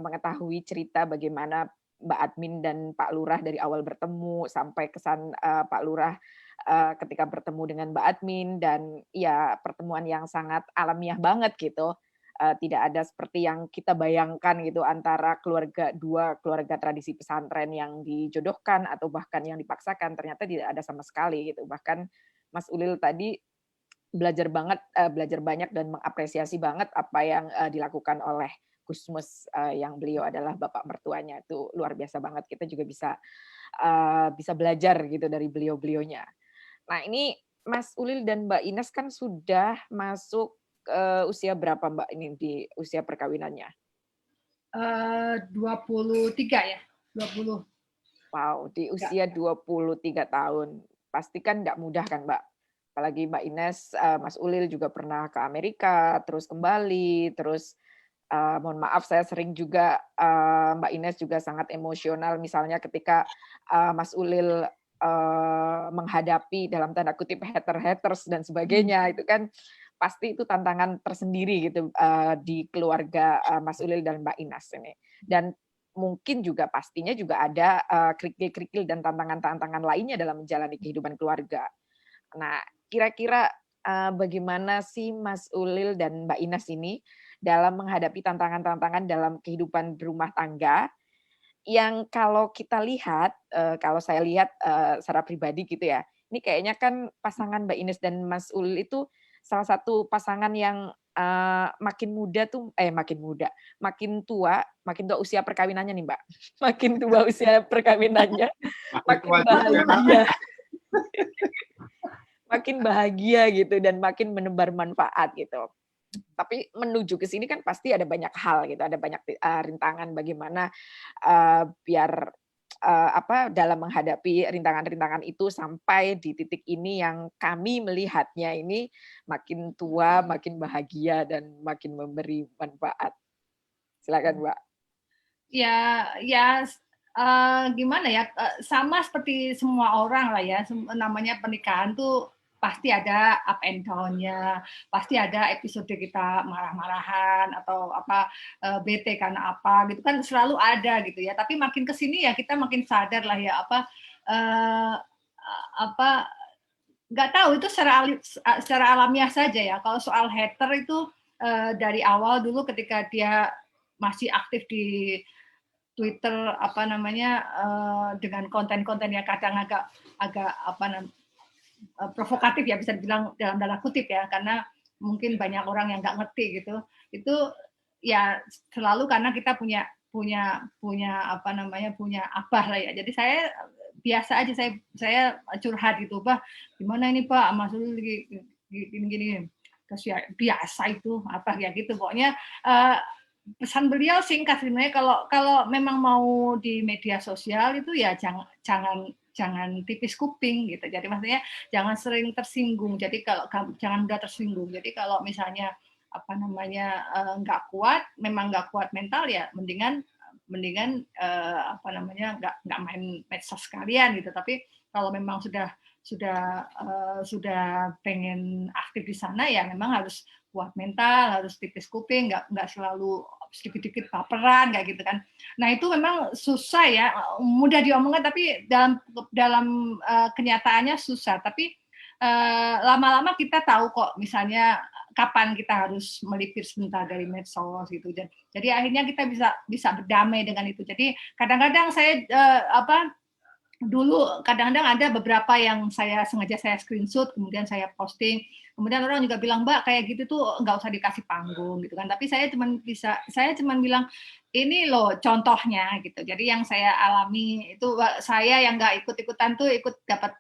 mengetahui cerita bagaimana Mbak Admin dan Pak Lurah dari awal bertemu sampai kesan Pak Lurah ketika bertemu dengan Mbak Admin, dan ya pertemuan yang sangat alamiah banget gitu. Tidak ada seperti yang kita bayangkan gitu antara dua keluarga tradisi pesantren yang dijodohkan atau bahkan yang dipaksakan, ternyata tidak ada sama sekali gitu. Bahkan Mas Ulil tadi belajar banyak dan mengapresiasi banget apa yang dilakukan oleh Gusmus, yang beliau adalah bapak mertuanya. Itu luar biasa banget. Kita juga bisa belajar gitu dari beliau-beliaunya. Nah, ini Mas Ulil dan Mbak Ines kan sudah masuk usia berapa Mbak ini di usia perkawinannya? 23 ya, 20. Wow, di usia 23 tahun. Pasti kan nggak mudah kan Mbak? Apalagi Mbak Ines, Mas Ulil juga pernah ke Amerika, terus kembali, terus mohon maaf saya sering juga Mbak Ines juga sangat emosional misalnya ketika Mas Ulil menghadapi dalam tanda kutip haters dan sebagainya, itu kan pasti itu tantangan tersendiri gitu di keluarga Mas Ulil dan Mbak Ines ini. Dan mungkin juga pastinya juga ada kerikil-kerikil dan tantangan-tantangan lainnya dalam menjalani kehidupan keluarga. Nah, kira-kira bagaimana sih Mas Ulil dan Mbak Ines ini dalam menghadapi tantangan-tantangan dalam kehidupan berumah tangga yang kalau kita lihat, kalau saya lihat secara pribadi gitu ya, ini kayaknya kan pasangan Mbak Ines dan Mas Ulil itu salah satu pasangan yang makin tua usia perkawinannya nih Mbak, makin tua usia perkawinannya, makin bahagia gitu dan makin menebar manfaat gitu. Tapi menuju ke sini kan pasti ada banyak hal gitu, ada banyak rintangan bagaimana biar dalam menghadapi rintangan-rintangan itu sampai di titik ini yang kami melihatnya ini makin tua, makin bahagia dan makin memberi manfaat. Silakan Mbak. Ya gimana ya, sama seperti semua orang lah ya, namanya pernikahan tuh pasti ada up and down-nya, pasti ada episode kita marah-marahan atau bete karena apa gitu kan, selalu ada gitu ya. Tapi makin kesini ya kita makin sadar lah ya nggak tahu itu secara alamiah saja ya. Kalau soal hater itu dari awal dulu ketika dia masih aktif di Twitter dengan konten-konten yang kadang agak provokatif ya, bisa dibilang dalam tanda kutip ya, karena mungkin banyak orang yang nggak ngerti gitu. Itu ya selalu karena kita punya abah lah ya. Jadi saya biasa aja, saya curhat gitu, Bah, gimana ini Pak, Mas Ulil gini. Terus ya biasa itu apa ya gitu. Pokoknya pesan beliau singkat sebenarnya, kalau memang mau di media sosial itu ya jangan tipis kuping gitu. Jadi maksudnya jangan sering tersinggung. Jadi kalau jangan mudah tersinggung. Jadi kalau misalnya nggak kuat mental ya mendingan nggak main medsos sekalian gitu. Tapi kalau memang sudah pengen aktif di sana ya memang harus kuat mental, harus tipis kuping, nggak selalu sedikit-sedikit baperan kayak gitu kan. Nah itu memang susah ya, mudah diomongkan tapi dalam kenyataannya susah. Tapi lama-lama kita tahu kok misalnya kapan kita harus melipir sebentar dari medsos gitu. Jadi akhirnya kita bisa berdamai dengan itu. Jadi kadang-kadang saya dulu kadang-kadang ada beberapa yang saya sengaja saya screenshot, kemudian saya posting, kemudian orang juga bilang, Mbak kayak gitu tuh nggak usah dikasih panggung gitu kan. Tapi saya cuman bilang ini loh contohnya gitu. Jadi yang saya alami itu saya yang nggak ikut-ikutan tuh ikut dapat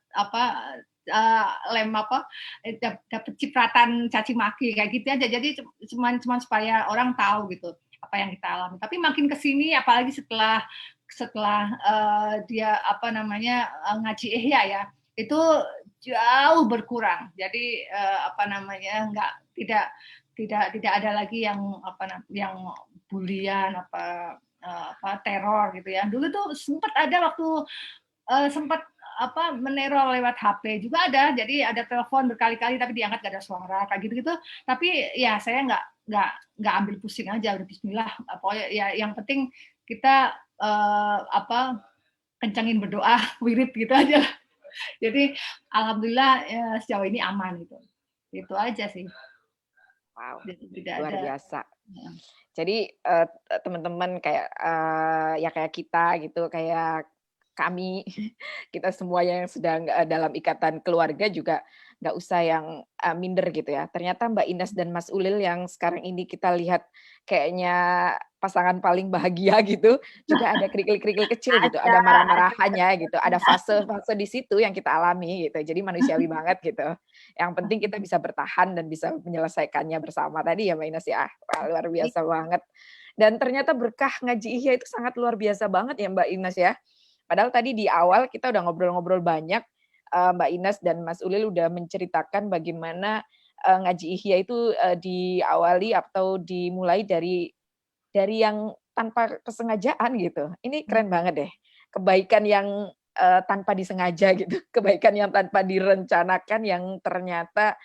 dapat cipratan caci maki kayak gitu aja. Jadi cuman supaya orang tahu gitu apa yang kita alami. Tapi makin kesini apalagi setelah dia ngaji ihya ya, itu jauh berkurang. Jadi tidak ada lagi yang bulian teror gitu ya. Dulu tuh sempat ada waktu meneror lewat HP juga ada. Jadi ada telepon berkali-kali tapi diangkat gak ada suara kayak gitu-gitu. Tapi ya saya nggak ambil pusing aja, udah bismillah. Pokoknya ya yang penting kita kencangin berdoa, wirid gitu aja. Jadi alhamdulillah ya, sejauh ini aman gitu. Itu aja sih. Wow, tidak luar ada. biasa. Jadi teman-teman kayak kayak kita gitu, kayak kami, kita semua yang sedang dalam ikatan keluarga juga nggak usah yang minder gitu ya. Ternyata Mbak Ines dan Mas Ulil yang sekarang ini kita lihat kayaknya pasangan paling bahagia gitu, juga ada kerikil-kerikil kecil gitu, ada marah-marahannya gitu, ada fase-fase di situ yang kita alami gitu. Jadi manusiawi banget gitu. Yang penting kita bisa bertahan dan bisa menyelesaikannya bersama tadi ya Mbak Ines ya. Wah, luar biasa banget. Dan ternyata berkah ngaji ihya itu sangat luar biasa banget ya Mbak Ines ya. Padahal tadi di awal kita udah ngobrol-ngobrol banyak, Mbak Ines dan Mas Ulil udah menceritakan bagaimana ngaji ihya itu diawali atau dimulai dari yang tanpa kesengajaan gitu. Ini keren banget deh. Kebaikan yang tanpa disengaja gitu. Kebaikan yang tanpa direncanakan yang ternyata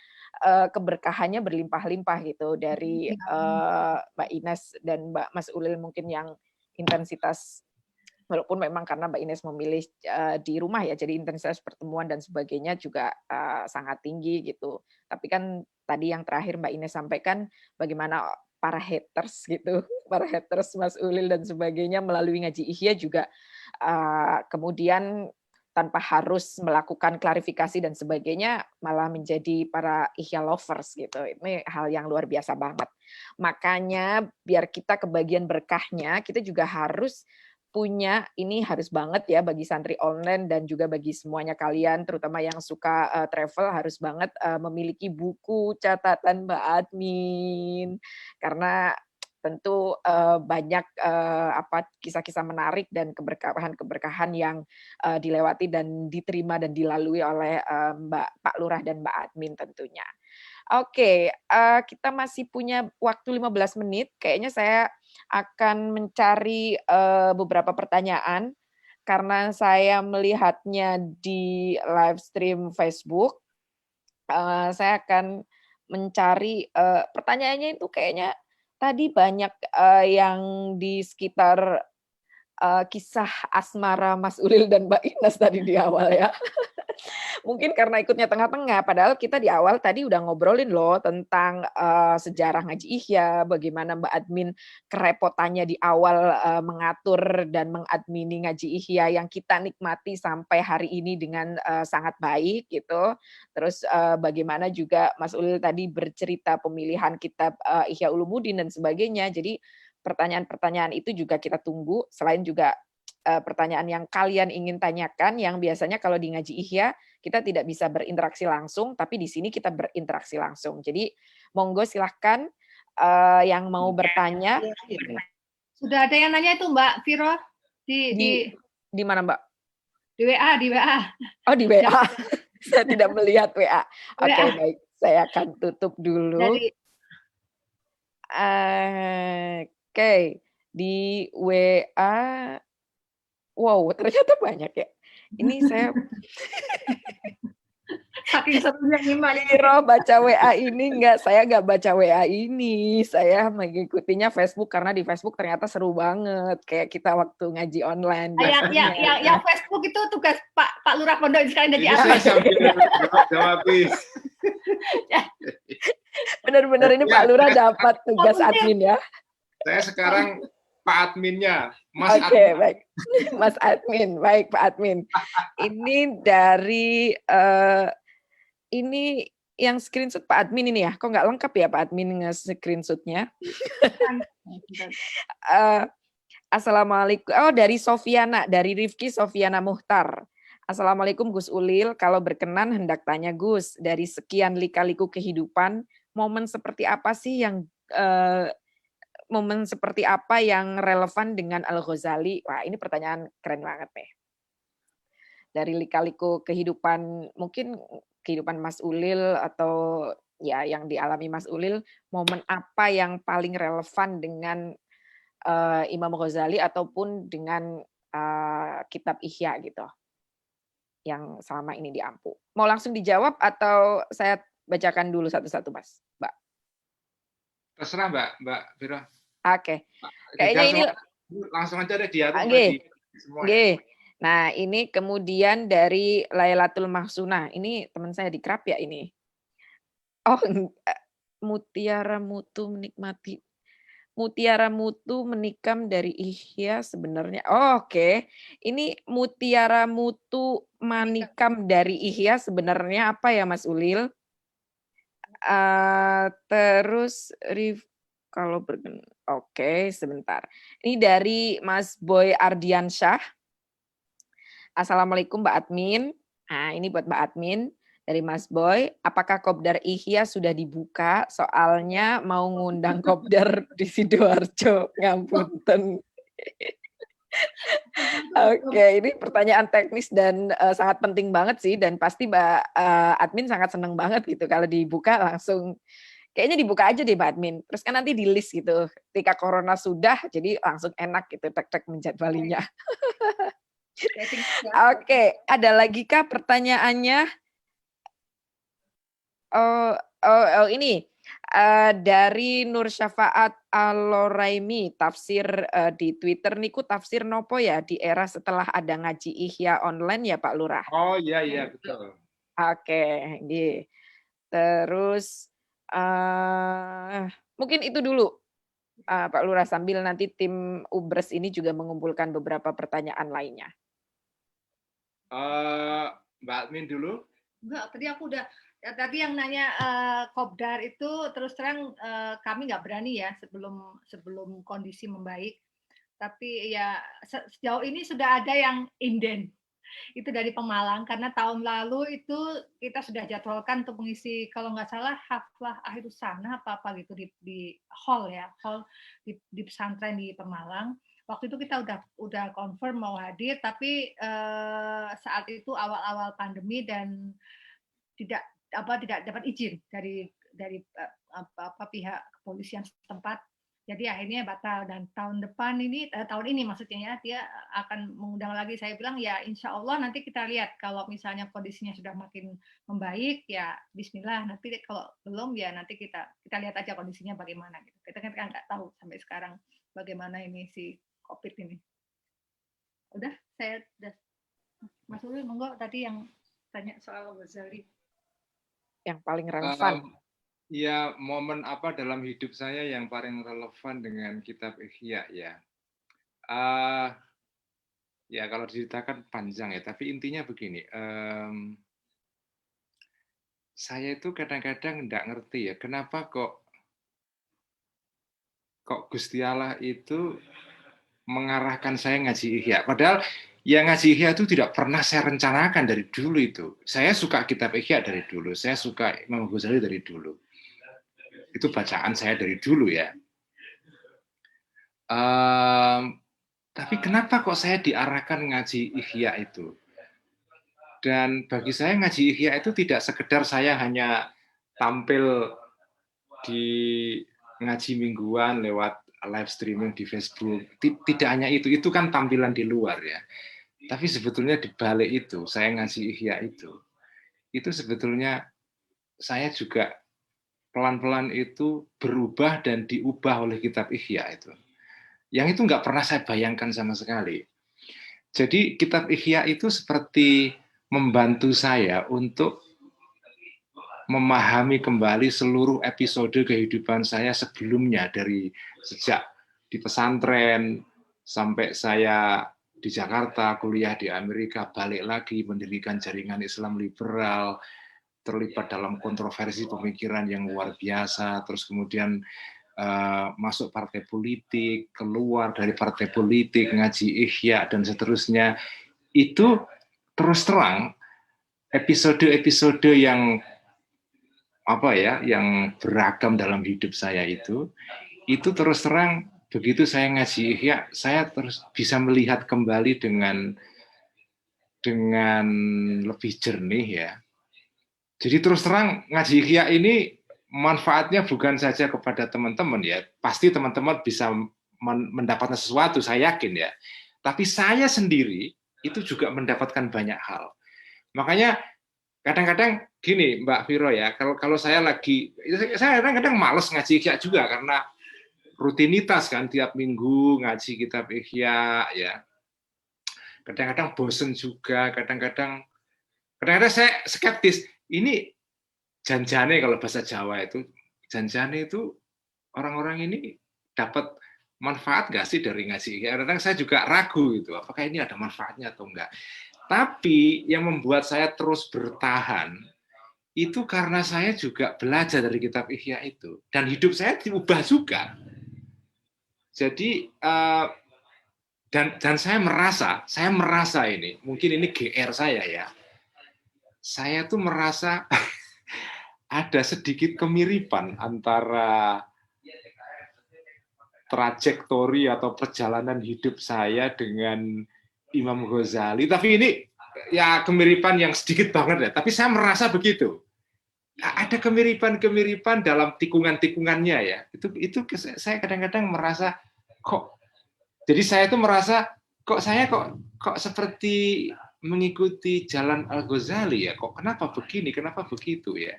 keberkahannya berlimpah-limpah gitu dari Mbak Ines dan Mbak Mas Ulil mungkin yang intensitas, walaupun memang karena Mbak Ines memilih di rumah ya, jadi intensitas pertemuan dan sebagainya juga sangat tinggi gitu. Tapi kan tadi yang terakhir Mbak Ines sampaikan bagaimana para haters gitu, para haters Mas Ulil dan sebagainya melalui ngaji ihya juga kemudian tanpa harus melakukan klarifikasi dan sebagainya malah menjadi para ihya lovers gitu. Ini hal yang luar biasa banget. Makanya biar kita kebagian berkahnya, kita juga harus punya, ini harus banget ya bagi santri online dan juga bagi semuanya kalian, terutama yang suka travel, harus banget memiliki buku catatan Mbak Admin. Karena tentu banyak kisah-kisah menarik dan keberkahan-keberkahan yang dilewati dan diterima dan dilalui oleh Pak Lurah dan Mbak Admin tentunya. Oke, kita masih punya waktu 15 menit. Kayaknya saya akan mencari beberapa pertanyaan karena saya melihatnya di live stream Facebook. Saya akan mencari pertanyaannya itu kayaknya tadi banyak yang di sekitar kisah asmara Mas Ulil dan Mbak Ines tadi di awal ya. Mungkin karena ikutnya tengah-tengah, padahal kita di awal tadi udah ngobrolin loh tentang sejarah ngaji ihya, bagaimana Mbak Admin kerepotannya di awal mengatur dan mengadmini ngaji ihya yang kita nikmati sampai hari ini dengan sangat baik gitu. Terus bagaimana juga Mas Ulil tadi bercerita pemilihan kitab Ihya Ulumuddin dan sebagainya. Jadi pertanyaan-pertanyaan itu juga kita tunggu, selain juga pertanyaan yang kalian ingin tanyakan, yang biasanya kalau di ngaji ihya kita tidak bisa berinteraksi langsung, tapi di sini kita berinteraksi langsung. Jadi monggo silahkan yang mau bertanya. Sudah ada yang nanya itu Mbak Viro di mana Mbak? Di WA, di WA. Oh di WA. Saya tidak melihat WA. Oke, baik. Saya akan tutup dulu. Oke, di WA. Wow, ternyata banyak ya. Ini saya saking serunya nih Mbak Viro baca WA ini enggak, saya enggak baca WA ini. Saya mengikutinya Facebook karena di Facebook ternyata seru banget kayak kita waktu ngaji online. Yang Facebook itu tugas Pak Lurah Pondok sekarang jadi admin. Jawab. Benar-benar ini Pak Lurah dapat tugas admin ya. Saya sekarang Pak Adminnya, Mas Oke, Admin. baik. Mas Admin, baik Pak Admin. Ini dari ini yang screenshot Pak Admin ini ya? Kok nggak lengkap ya Pak Admin nge-screenshotnya? Assalamualaikum. Oh, dari Sofiana, dari Rifki Sofiana Muhtar. Assalamualaikum Gus Ulil. Kalau berkenan hendak tanya Gus, dari sekian lika-liku kehidupan, momen seperti apa sih yang relevan dengan Al-Ghazali? Wah, ini pertanyaan keren banget nih. Dari lika-liku kehidupan, mungkin kehidupan Mas Ulil atau ya yang dialami Mas Ulil, momen apa yang paling relevan dengan Imam Ghazali ataupun dengan kitab Ihya gitu, yang selama ini diampu. Mau langsung dijawab atau saya bacakan dulu satu-satu, Mas, Mbak? Terserah Mbak Viro. Oke. Kayaknya ini langsung aja deh dia semua. Nah, ini kemudian dari Lailatul Mahsunah. Ini teman saya di Krap ya ini. Oh, Mutiara Mutu menikmati. Mutiara Mutu menikam dari Ihya sebenarnya. Oh, oke. Ini Mutiara Mutu manikam dari Ihya sebenarnya apa ya Mas Ulil? Terus kalau oke, sebentar. Ini dari Mas Boy Ardiansyah. Assalamualaikum Mbak Admin. Nah, ini buat Mbak Admin. Dari Mas Boy, apakah Kopdar Ihya sudah dibuka? Soalnya mau ngundang Kopdar di Sidoarjo, ngapunten. Oke, ini pertanyaan teknis dan sangat penting banget sih, dan pasti Mbak Admin sangat senang banget gitu kalau dibuka langsung. Kayaknya dibuka aja deh Mbak Admin. Terus kan nanti di list gitu. Ketika corona sudah, jadi langsung enak gitu tek-tek menjadwalinya. Oke, ada lagi kah pertanyaannya? Ini dari Nur Syafaat Al-Loraimi, tafsir di Twitter niku tafsir nopo ya di era setelah ada ngaji Ihya online ya Pak Lurah? Oh iya betul. Oke, gitu. Terus mungkin itu dulu Pak Lurah, sambil nanti tim Ubres ini juga mengumpulkan beberapa pertanyaan lainnya. Mbak Admin dulu. Enggak, tadi aku udah. Tadi yang nanya Kopdar itu terus terang kami nggak berani ya sebelum kondisi membaik. Tapi ya sejauh ini sudah ada yang inden. Itu dari Pemalang, karena tahun lalu itu kita sudah jadwalkan untuk mengisi kalau nggak salah haflah akhir sana apa gitu di hall di pesantren di Pemalang. Waktu itu kita udah confirm mau hadir, tapi saat itu awal-awal pandemi dan tidak dapat izin dari pihak kepolisian setempat. Jadi akhirnya batal, dan tahun ini maksudnya ya, dia akan mengundang lagi. Saya bilang ya insya Allah nanti kita lihat, kalau misalnya kondisinya sudah makin membaik ya bismillah, nanti kalau belum ya nanti kita lihat aja kondisinya bagaimana gitu. Kita kan nggak tahu sampai sekarang bagaimana ini si COVID ini. Udah, Mas Ulil monggo tadi yang tanya soal Ghazali. Yang paling relevan. Ya, momen apa dalam hidup saya yang paling relevan dengan kitab Ihya ya. Ya kalau diceritakan panjang ya, tapi intinya begini. Saya itu kadang-kadang nggak ngerti ya, kenapa kok Gusti Allah itu mengarahkan saya ngaji Ihya. Padahal yang ngaji Ihya itu tidak pernah saya rencanakan dari dulu itu. Saya suka kitab Ihya dari dulu, saya suka Imam Ghazali dari dulu. Itu bacaan saya dari dulu ya. Tapi kenapa kok saya diarahkan ngaji Ihya itu? Dan bagi saya ngaji Ihya itu tidak sekedar saya hanya tampil di ngaji mingguan lewat live streaming di Facebook. Tidak hanya itu kan tampilan di luar ya. Tapi sebetulnya di balik itu, saya ngaji Ihya itu sebetulnya saya juga pelan-pelan itu berubah dan diubah oleh kitab Ihya itu. Yang itu nggak pernah saya bayangkan sama sekali. Jadi kitab Ihya itu seperti membantu saya untuk memahami kembali seluruh episode kehidupan saya sebelumnya, dari sejak di pesantren, sampai saya di Jakarta, kuliah di Amerika, balik lagi mendirikan jaringan Islam liberal, terlibat dalam kontroversi pemikiran yang luar biasa, terus kemudian masuk partai politik, keluar dari partai politik, ngaji Ihya, dan seterusnya. Itu terus terang episode-episode yang yang beragam dalam hidup saya itu terus terang begitu saya ngaji Ihya, saya terus bisa melihat kembali dengan lebih jernih ya. Jadi terus terang ngaji Ihya ini manfaatnya bukan saja kepada teman-teman ya, pasti teman-teman bisa mendapatkan sesuatu, saya yakin ya. Tapi saya sendiri itu juga mendapatkan banyak hal. Makanya kadang-kadang gini Mbak Viro ya, kalau saya kadang-kadang malas ngaji Ihya juga karena rutinitas kan, tiap minggu ngaji kitab Ihya ya. Kadang-kadang bosen juga, kadang-kadang saya skeptis. Ini janjane kalau bahasa Jawa itu, janjane itu orang-orang ini dapat manfaat nggak sih dari ngaji? Kadang-kadang saya juga ragu gitu, apakah ini ada manfaatnya atau enggak. Tapi yang membuat saya terus bertahan itu karena saya juga belajar dari kitab Ihya itu, dan hidup saya diubah juga. Jadi dan saya merasa ini, mungkin ini GR saya ya. Saya tuh merasa ada sedikit kemiripan antara trajektori atau perjalanan hidup saya dengan Imam Ghazali. Tapi ini ya kemiripan yang sedikit banget ya. Tapi saya merasa begitu. Ada kemiripan-kemiripan dalam tikungan-tikungannya ya. Itu saya kadang-kadang merasa kok. Jadi saya itu merasa kok saya kok seperti mengikuti jalan Al-Ghazali ya. Kok kenapa begini? Kenapa begitu ya?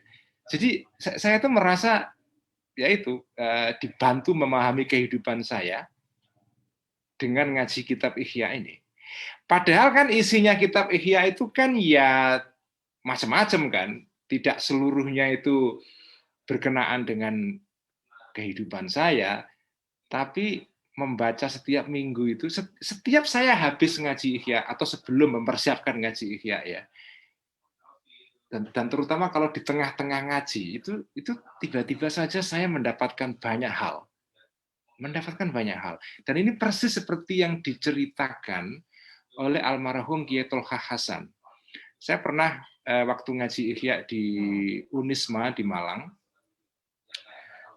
Jadi saya itu merasa yaitu dibantu memahami kehidupan saya dengan ngaji kitab Ihya ini. Padahal kan isinya kitab Ihya itu kan ya macam-macam kan, tidak seluruhnya itu berkenaan dengan kehidupan saya, tapi membaca setiap minggu itu, setiap saya habis ngaji Ihya atau sebelum mempersiapkan ngaji Ihya ya, dan terutama kalau di tengah-tengah ngaji itu tiba-tiba saja saya mendapatkan banyak hal, dan ini persis seperti yang diceritakan oleh almarhum Kiai Tolha Hasan. Saya pernah waktu ngaji Ihya di Unisma di Malang,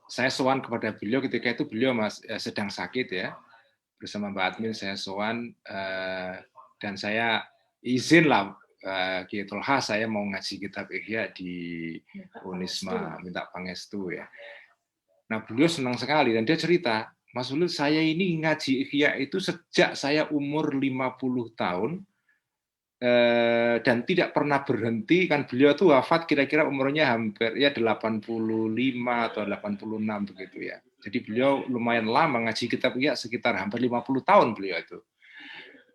saya sowan kepada beliau ketika itu beliau sedang sakit ya, bersama Mbak Admin saya sowan dan saya izin lah Kiai Tolha, saya mau ngaji kitab Ihya di Unisma, minta pangestu ya. Nah beliau senang sekali dan dia cerita, Mas Ulil, saya ini ngaji Ihya itu sejak saya umur 50 tahun dan tidak pernah berhenti, kan beliau tuh wafat kira-kira umurnya hampir ya 85 atau 86 begitu ya. Jadi beliau lumayan lama ngaji kitab Ihya, sekitar hampir 50 tahun beliau itu.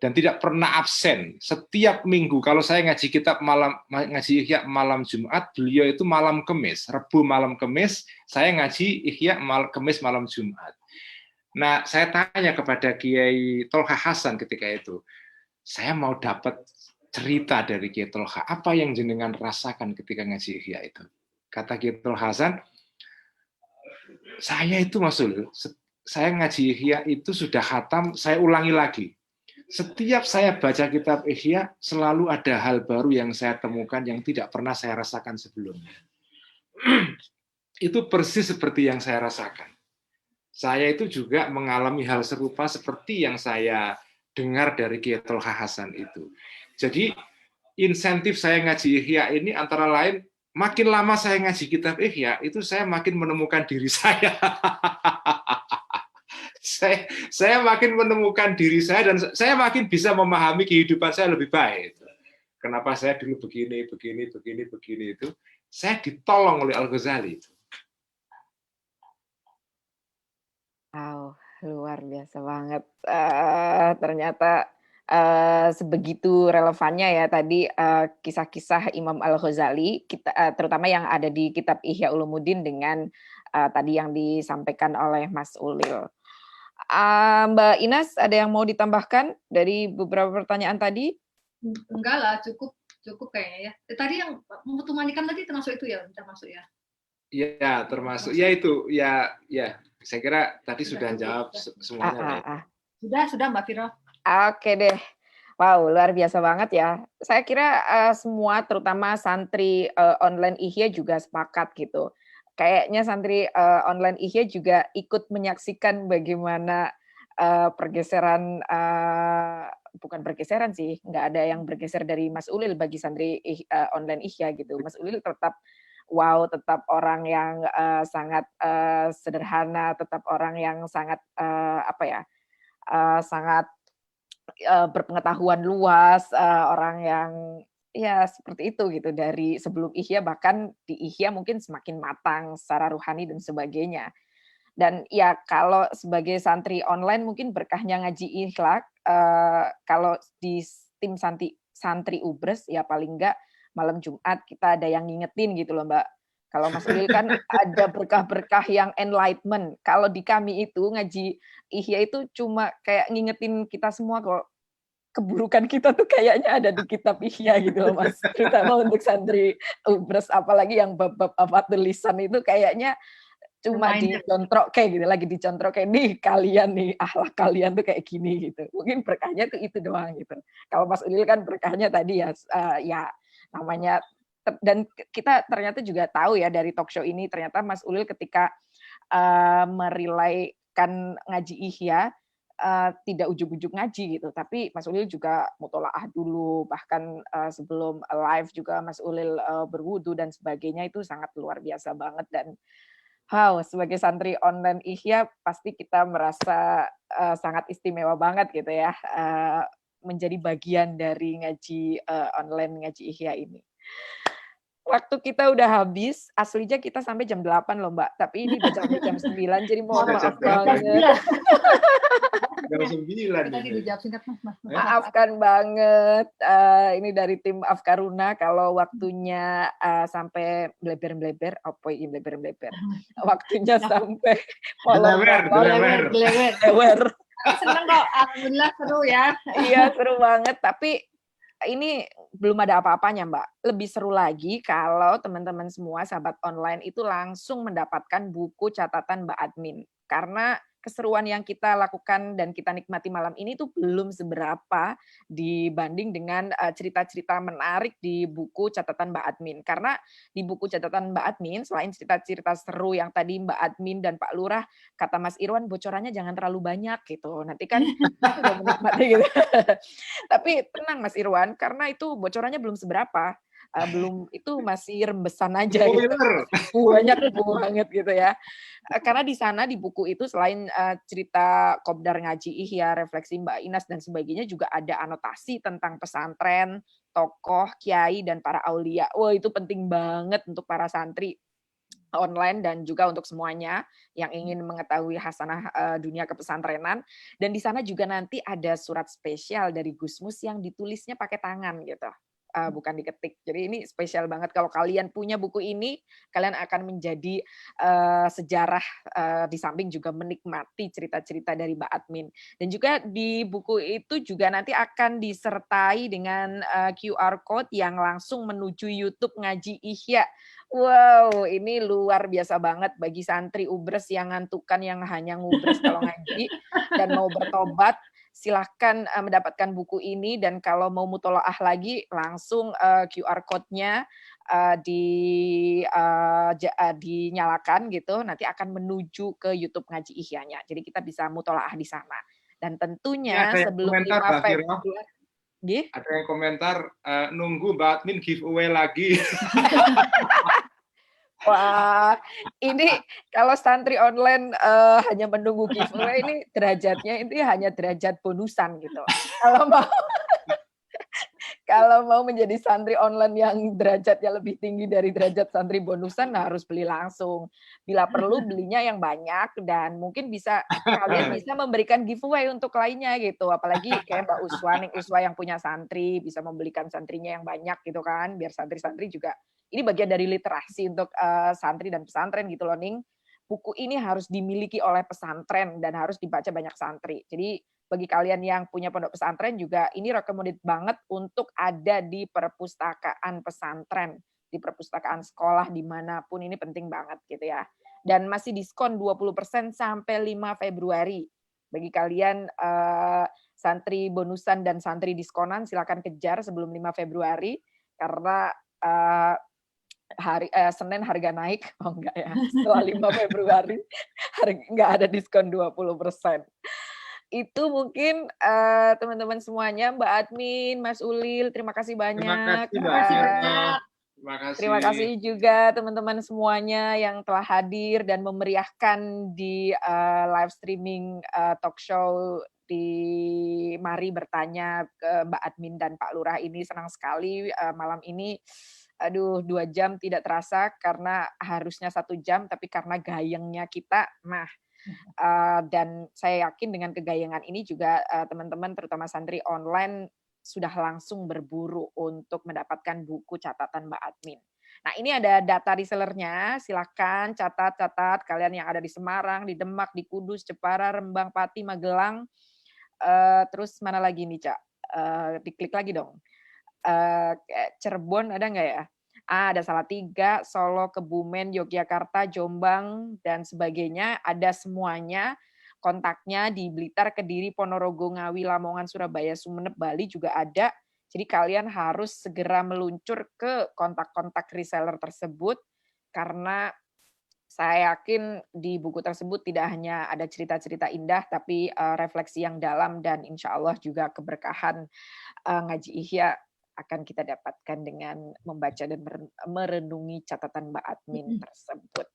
Dan tidak pernah absen. Setiap minggu kalau saya ngaji kitab ngaji Ihya malam Jumat, beliau itu malam Kamis, Rebu malam Kamis, saya ngaji Ihya Kamis malam Jumat. Nah, saya tanya kepada Kiai Tolha Hasan ketika itu, saya mau dapat cerita dari Kiai Tolha, apa yang jenengan rasakan ketika ngaji Ihya itu? Kata Kiai Tolha Hasan, saya itu maksud, saya ngaji Ihya itu sudah khatam, saya ulangi lagi. Setiap saya baca kitab Ihya, selalu ada hal baru yang saya temukan yang tidak pernah saya rasakan sebelumnya. Itu persis seperti yang saya rasakan. Saya itu juga mengalami hal serupa seperti yang saya dengar dari Kiai Tolha Hasan itu. Jadi insentif saya ngaji Ihya ini antara lain, makin lama saya ngaji kitab Ihya, itu saya makin menemukan diri saya. Saya makin menemukan diri saya dan saya makin bisa memahami kehidupan saya lebih baik. Kenapa saya dulu begini itu? Saya ditolong oleh Al-Ghazali itu. Wow, luar biasa banget. Ternyata sebegitu relevannya ya tadi kisah-kisah Imam Al-Ghazali, terutama yang ada di kitab Ihya Ulumuddin dengan tadi yang disampaikan oleh Mas Ulil. Mbak Ines, ada yang mau ditambahkan dari beberapa pertanyaan tadi? Enggak lah, cukup kayaknya ya. Tadi yang mutu manikan tadi termasuk itu ya, termasuk ya. Iya, termasuk ya itu ya. Saya kira tadi sudah jawab semuanya. Sudah Mbak Viro. Oke deh. Wow, luar biasa banget ya. Saya kira semua, terutama santri online IHYA juga sepakat gitu. Kayaknya santri online IHYA juga ikut menyaksikan bagaimana pergeseran, bukan pergeseran sih, nggak ada yang bergeser dari Mas Ulil bagi santri online IHYA gitu. Mas Ulil tetap tetap orang yang sangat sederhana, tetap orang yang sangat sangat berpengetahuan luas, orang yang ya seperti itu gitu, dari sebelum IHYA, bahkan di IHYA mungkin semakin matang secara rohani dan sebagainya. Dan ya kalau sebagai santri online mungkin berkahnya ngaji Ikhlaq, kalau di tim santri Ubres ya paling enggak malam Jumat kita ada yang ngingetin gitu loh Mbak. Kalau Mas Ulil kan ada berkah-berkah yang enlightenment. Kalau di kami itu ngaji IHYA itu cuma kayak ngingetin kita semua kok, keburukan kita tuh kayaknya ada di kitab IHYA gitu loh Mas. Terutama untuk santri Ubres, apalagi yang bab-bab afatul lisan itu kayaknya cuma dicontrok kayak gitu, lagi dicontrok kayak nih kalian nih, akhlak kalian tuh kayak gini gitu. Mungkin berkahnya tuh itu doang gitu. Kalau Mas Ulil kan berkahnya tadi ya, ya namanya, dan kita ternyata juga tahu ya dari talk show ini, ternyata Mas Ulil ketika merelaikan ngaji IHYA, tidak ujug-ujug ngaji gitu, tapi Mas Ulil juga mutolaah dulu, bahkan sebelum live juga Mas Ulil berwudu dan sebagainya, itu sangat luar biasa banget. Dan sebagai santri online IHYA pasti kita merasa sangat istimewa banget gitu ya, menjadi bagian dari ngaji online ngaji IHYA ini. Waktu kita udah habis, aslinya kita sampai jam 8 loh Mbak, tapi ini udah sampai jam 9, jadi mohon maaf banget. Jam 9. Tadi dijawab singkat Mas. Maafkan banget, ini dari tim Afkaruna kalau waktunya sampai bleber-bleber, waktunya sampai Gelewer. Seneng kok, alhamdulillah seru ya. Iya seru banget, tapi ini belum ada apa-apanya Mbak. Lebih seru lagi kalau teman-teman semua sahabat online itu langsung mendapatkan buku catatan Mbak Admin. Karena keseruan yang kita lakukan dan kita nikmati malam ini tuh belum seberapa dibanding dengan cerita-cerita menarik di buku catatan Mbak Admin. Karena di buku catatan Mbak Admin, selain cerita-cerita seru yang tadi Mbak Admin dan Pak Lurah, kata Mas Irwan, bocorannya jangan terlalu banyak gitu. Nanti kan udah menikmati gitu. Tapi tenang Mas Irwan, karena itu bocorannya belum seberapa. Belum, itu masih rembesan aja gitu. Banyak banget gitu ya. Karena di sana di buku itu selain cerita Kopdar ngaji IHYA, refleksi Mbak Inas dan sebagainya, juga ada anotasi tentang pesantren, tokoh, kiai dan para aulia. Wah, itu penting banget untuk para santri online dan juga untuk semuanya yang ingin mengetahui hasanah dunia kepesantrenan. Dan di sana juga nanti ada surat spesial dari Gusmus yang ditulisnya pakai tangan gitu. Bukan diketik. Jadi ini spesial banget. Kalau kalian punya buku ini, kalian akan menjadi sejarah di samping juga menikmati cerita-cerita dari Mbak Admin. Dan juga di buku itu juga nanti akan disertai dengan QR code yang langsung menuju YouTube Ngaji IHYA. Wow, ini luar biasa banget bagi santri Ubres yang ngantukan, yang hanya ngubres kalau ngaji dan mau bertobat. Silahkan mendapatkan buku ini, dan kalau mau mutolaah lagi langsung QR code-nya dinyalakan gitu, nanti akan menuju ke YouTube Ngaji IHYA-nya. Jadi kita bisa mutolaah di sana. Dan tentunya sebelum ada yang komentar nunggu Mbak Admin giveaway lagi. Wah, ini kalau santri online hanya menunggu giveaway, ini derajatnya itu hanya derajat bonusan gitu. Kalau mau menjadi santri online yang derajatnya lebih tinggi dari derajat santri bonusan, harus beli langsung. Bila perlu belinya yang banyak, dan mungkin kalian bisa memberikan giveaway untuk lainnya gitu. Apalagi kayak Mbak Uswa yang punya santri, bisa membelikan santrinya yang banyak gitu kan, biar santri-santri juga, ini bagian dari literasi untuk santri dan pesantren gitu loh Ning. buku ini harus dimiliki oleh pesantren dan harus dibaca banyak santri. Jadi bagi kalian yang punya pondok pesantren juga ini recommended banget untuk ada di perpustakaan pesantren, di perpustakaan sekolah dimanapun, ini penting banget gitu ya. Dan masih diskon 20% sampai 5 Februari. Bagi kalian santri bonusan dan santri diskonan silakan kejar sebelum 5 Februari karena Senin harga naik, oh enggak ya, setelah 5 Februari enggak ada diskon 20%. Itu mungkin teman-teman semuanya, Mbak Admin, Mas Ulil, terima kasih banyak. Terima kasih Mbak Firno. Terima kasih. Terima kasih juga teman-teman semuanya yang telah hadir dan memeriahkan di live streaming talk show di Mari Bertanya ke Mbak Admin dan Pak Lurah ini. Senang sekali malam ini. Aduh, 2 jam tidak terasa karena harusnya 1 jam, tapi karena gayengnya kita, dan saya yakin dengan kegayangan ini juga teman-teman terutama santri online sudah langsung berburu untuk mendapatkan buku catatan Mbak Admin. Nah, ini ada data resellernya, silakan catat kalian yang ada di Semarang, di Demak, di Kudus, Jepara, Rembang, Pati, Magelang, terus mana lagi nih, Cak? Diklik lagi dong. Cirebon ada nggak ya? Ada Salatiga, Solo, Kebumen, Yogyakarta, Jombang, dan sebagainya. Ada semuanya. Kontaknya di Blitar, Kediri, Ponorogo, Ngawi, Lamongan, Surabaya, Sumeneb, Bali juga ada. Jadi kalian harus segera meluncur ke kontak-kontak reseller tersebut karena saya yakin di buku tersebut tidak hanya ada cerita-cerita indah, tapi refleksi yang dalam dan insya Allah juga keberkahan ngaji Ihya akan kita dapatkan dengan membaca dan merenungi catatan Mbak Admin tersebut.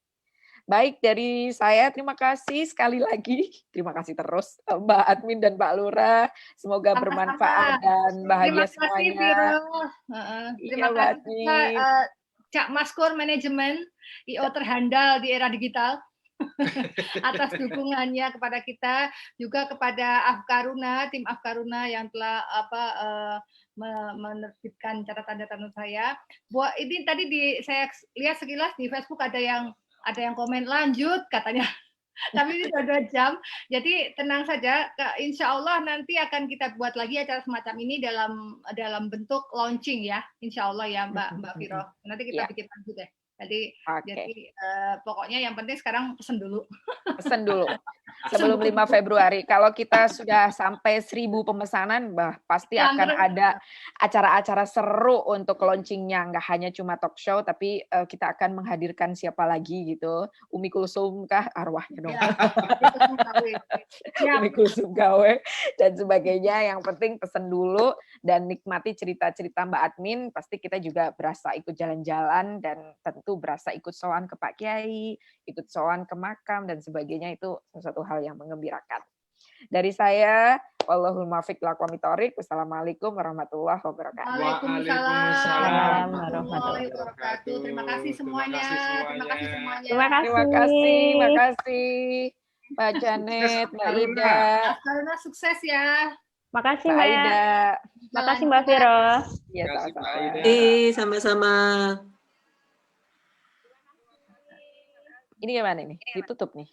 Baik, dari saya terima kasih sekali lagi. Terima kasih terus Mbak Admin dan Pak Lurah. Semoga bermanfaat dan bahagia semuanya. Terima kasih Cak Maskur Manajemen, IO terhandal di era digital. Atas dukungannya kepada kita, juga kepada Afkaruna, tim Afkaruna yang telah menerbitkan catatan-catatan saya. Buat ini tadi saya lihat sekilas di Facebook ada yang komen lanjut katanya. Tapi ini sudah 2 jam, jadi tenang saja. Insya Allah nanti akan kita buat lagi acara semacam ini dalam bentuk launching ya, Insya Allah ya Mbak Viro. Nanti kita bikin lanjut deh. Jadi pokoknya yang penting sekarang pesen dulu. Pesen dulu sebelum 5 Februari. Kalau kita sudah sampai 1000 pemesanan, pasti akan ada acara-acara seru untuk launchingnya. Nggak hanya cuma talk show, tapi kita akan menghadirkan siapa lagi gitu. Umi Kulsum kah? Arwahnya dong. Umi Kulsum Gawe dan sebagainya. Yang penting pesen dulu dan nikmati cerita-cerita Mbak Admin. Pasti kita juga berasa ikut jalan-jalan dan tentu berasa ikut sowan ke Pak Kiai, ikut sowan ke makam dan sebagainya. Itu sesuatu hal yang mengembirakan. Dari saya, wallahul muwaffiq ila aqwamit thoriq. Wassalamualaikum warahmatullahi wabarakatuh. Waalaikumsalam warahmatullahi wabarakatuh. Terima kasih semuanya. Terima kasih. Terima kasih Mbak Janet, Mbak Ida. Karena sukses ya. Makasih Mbak Mbak. Ida. Makasih Mbak Viro. Ya, sama-sama. Sama-sama. Ini gimana nih? Ditutup nih.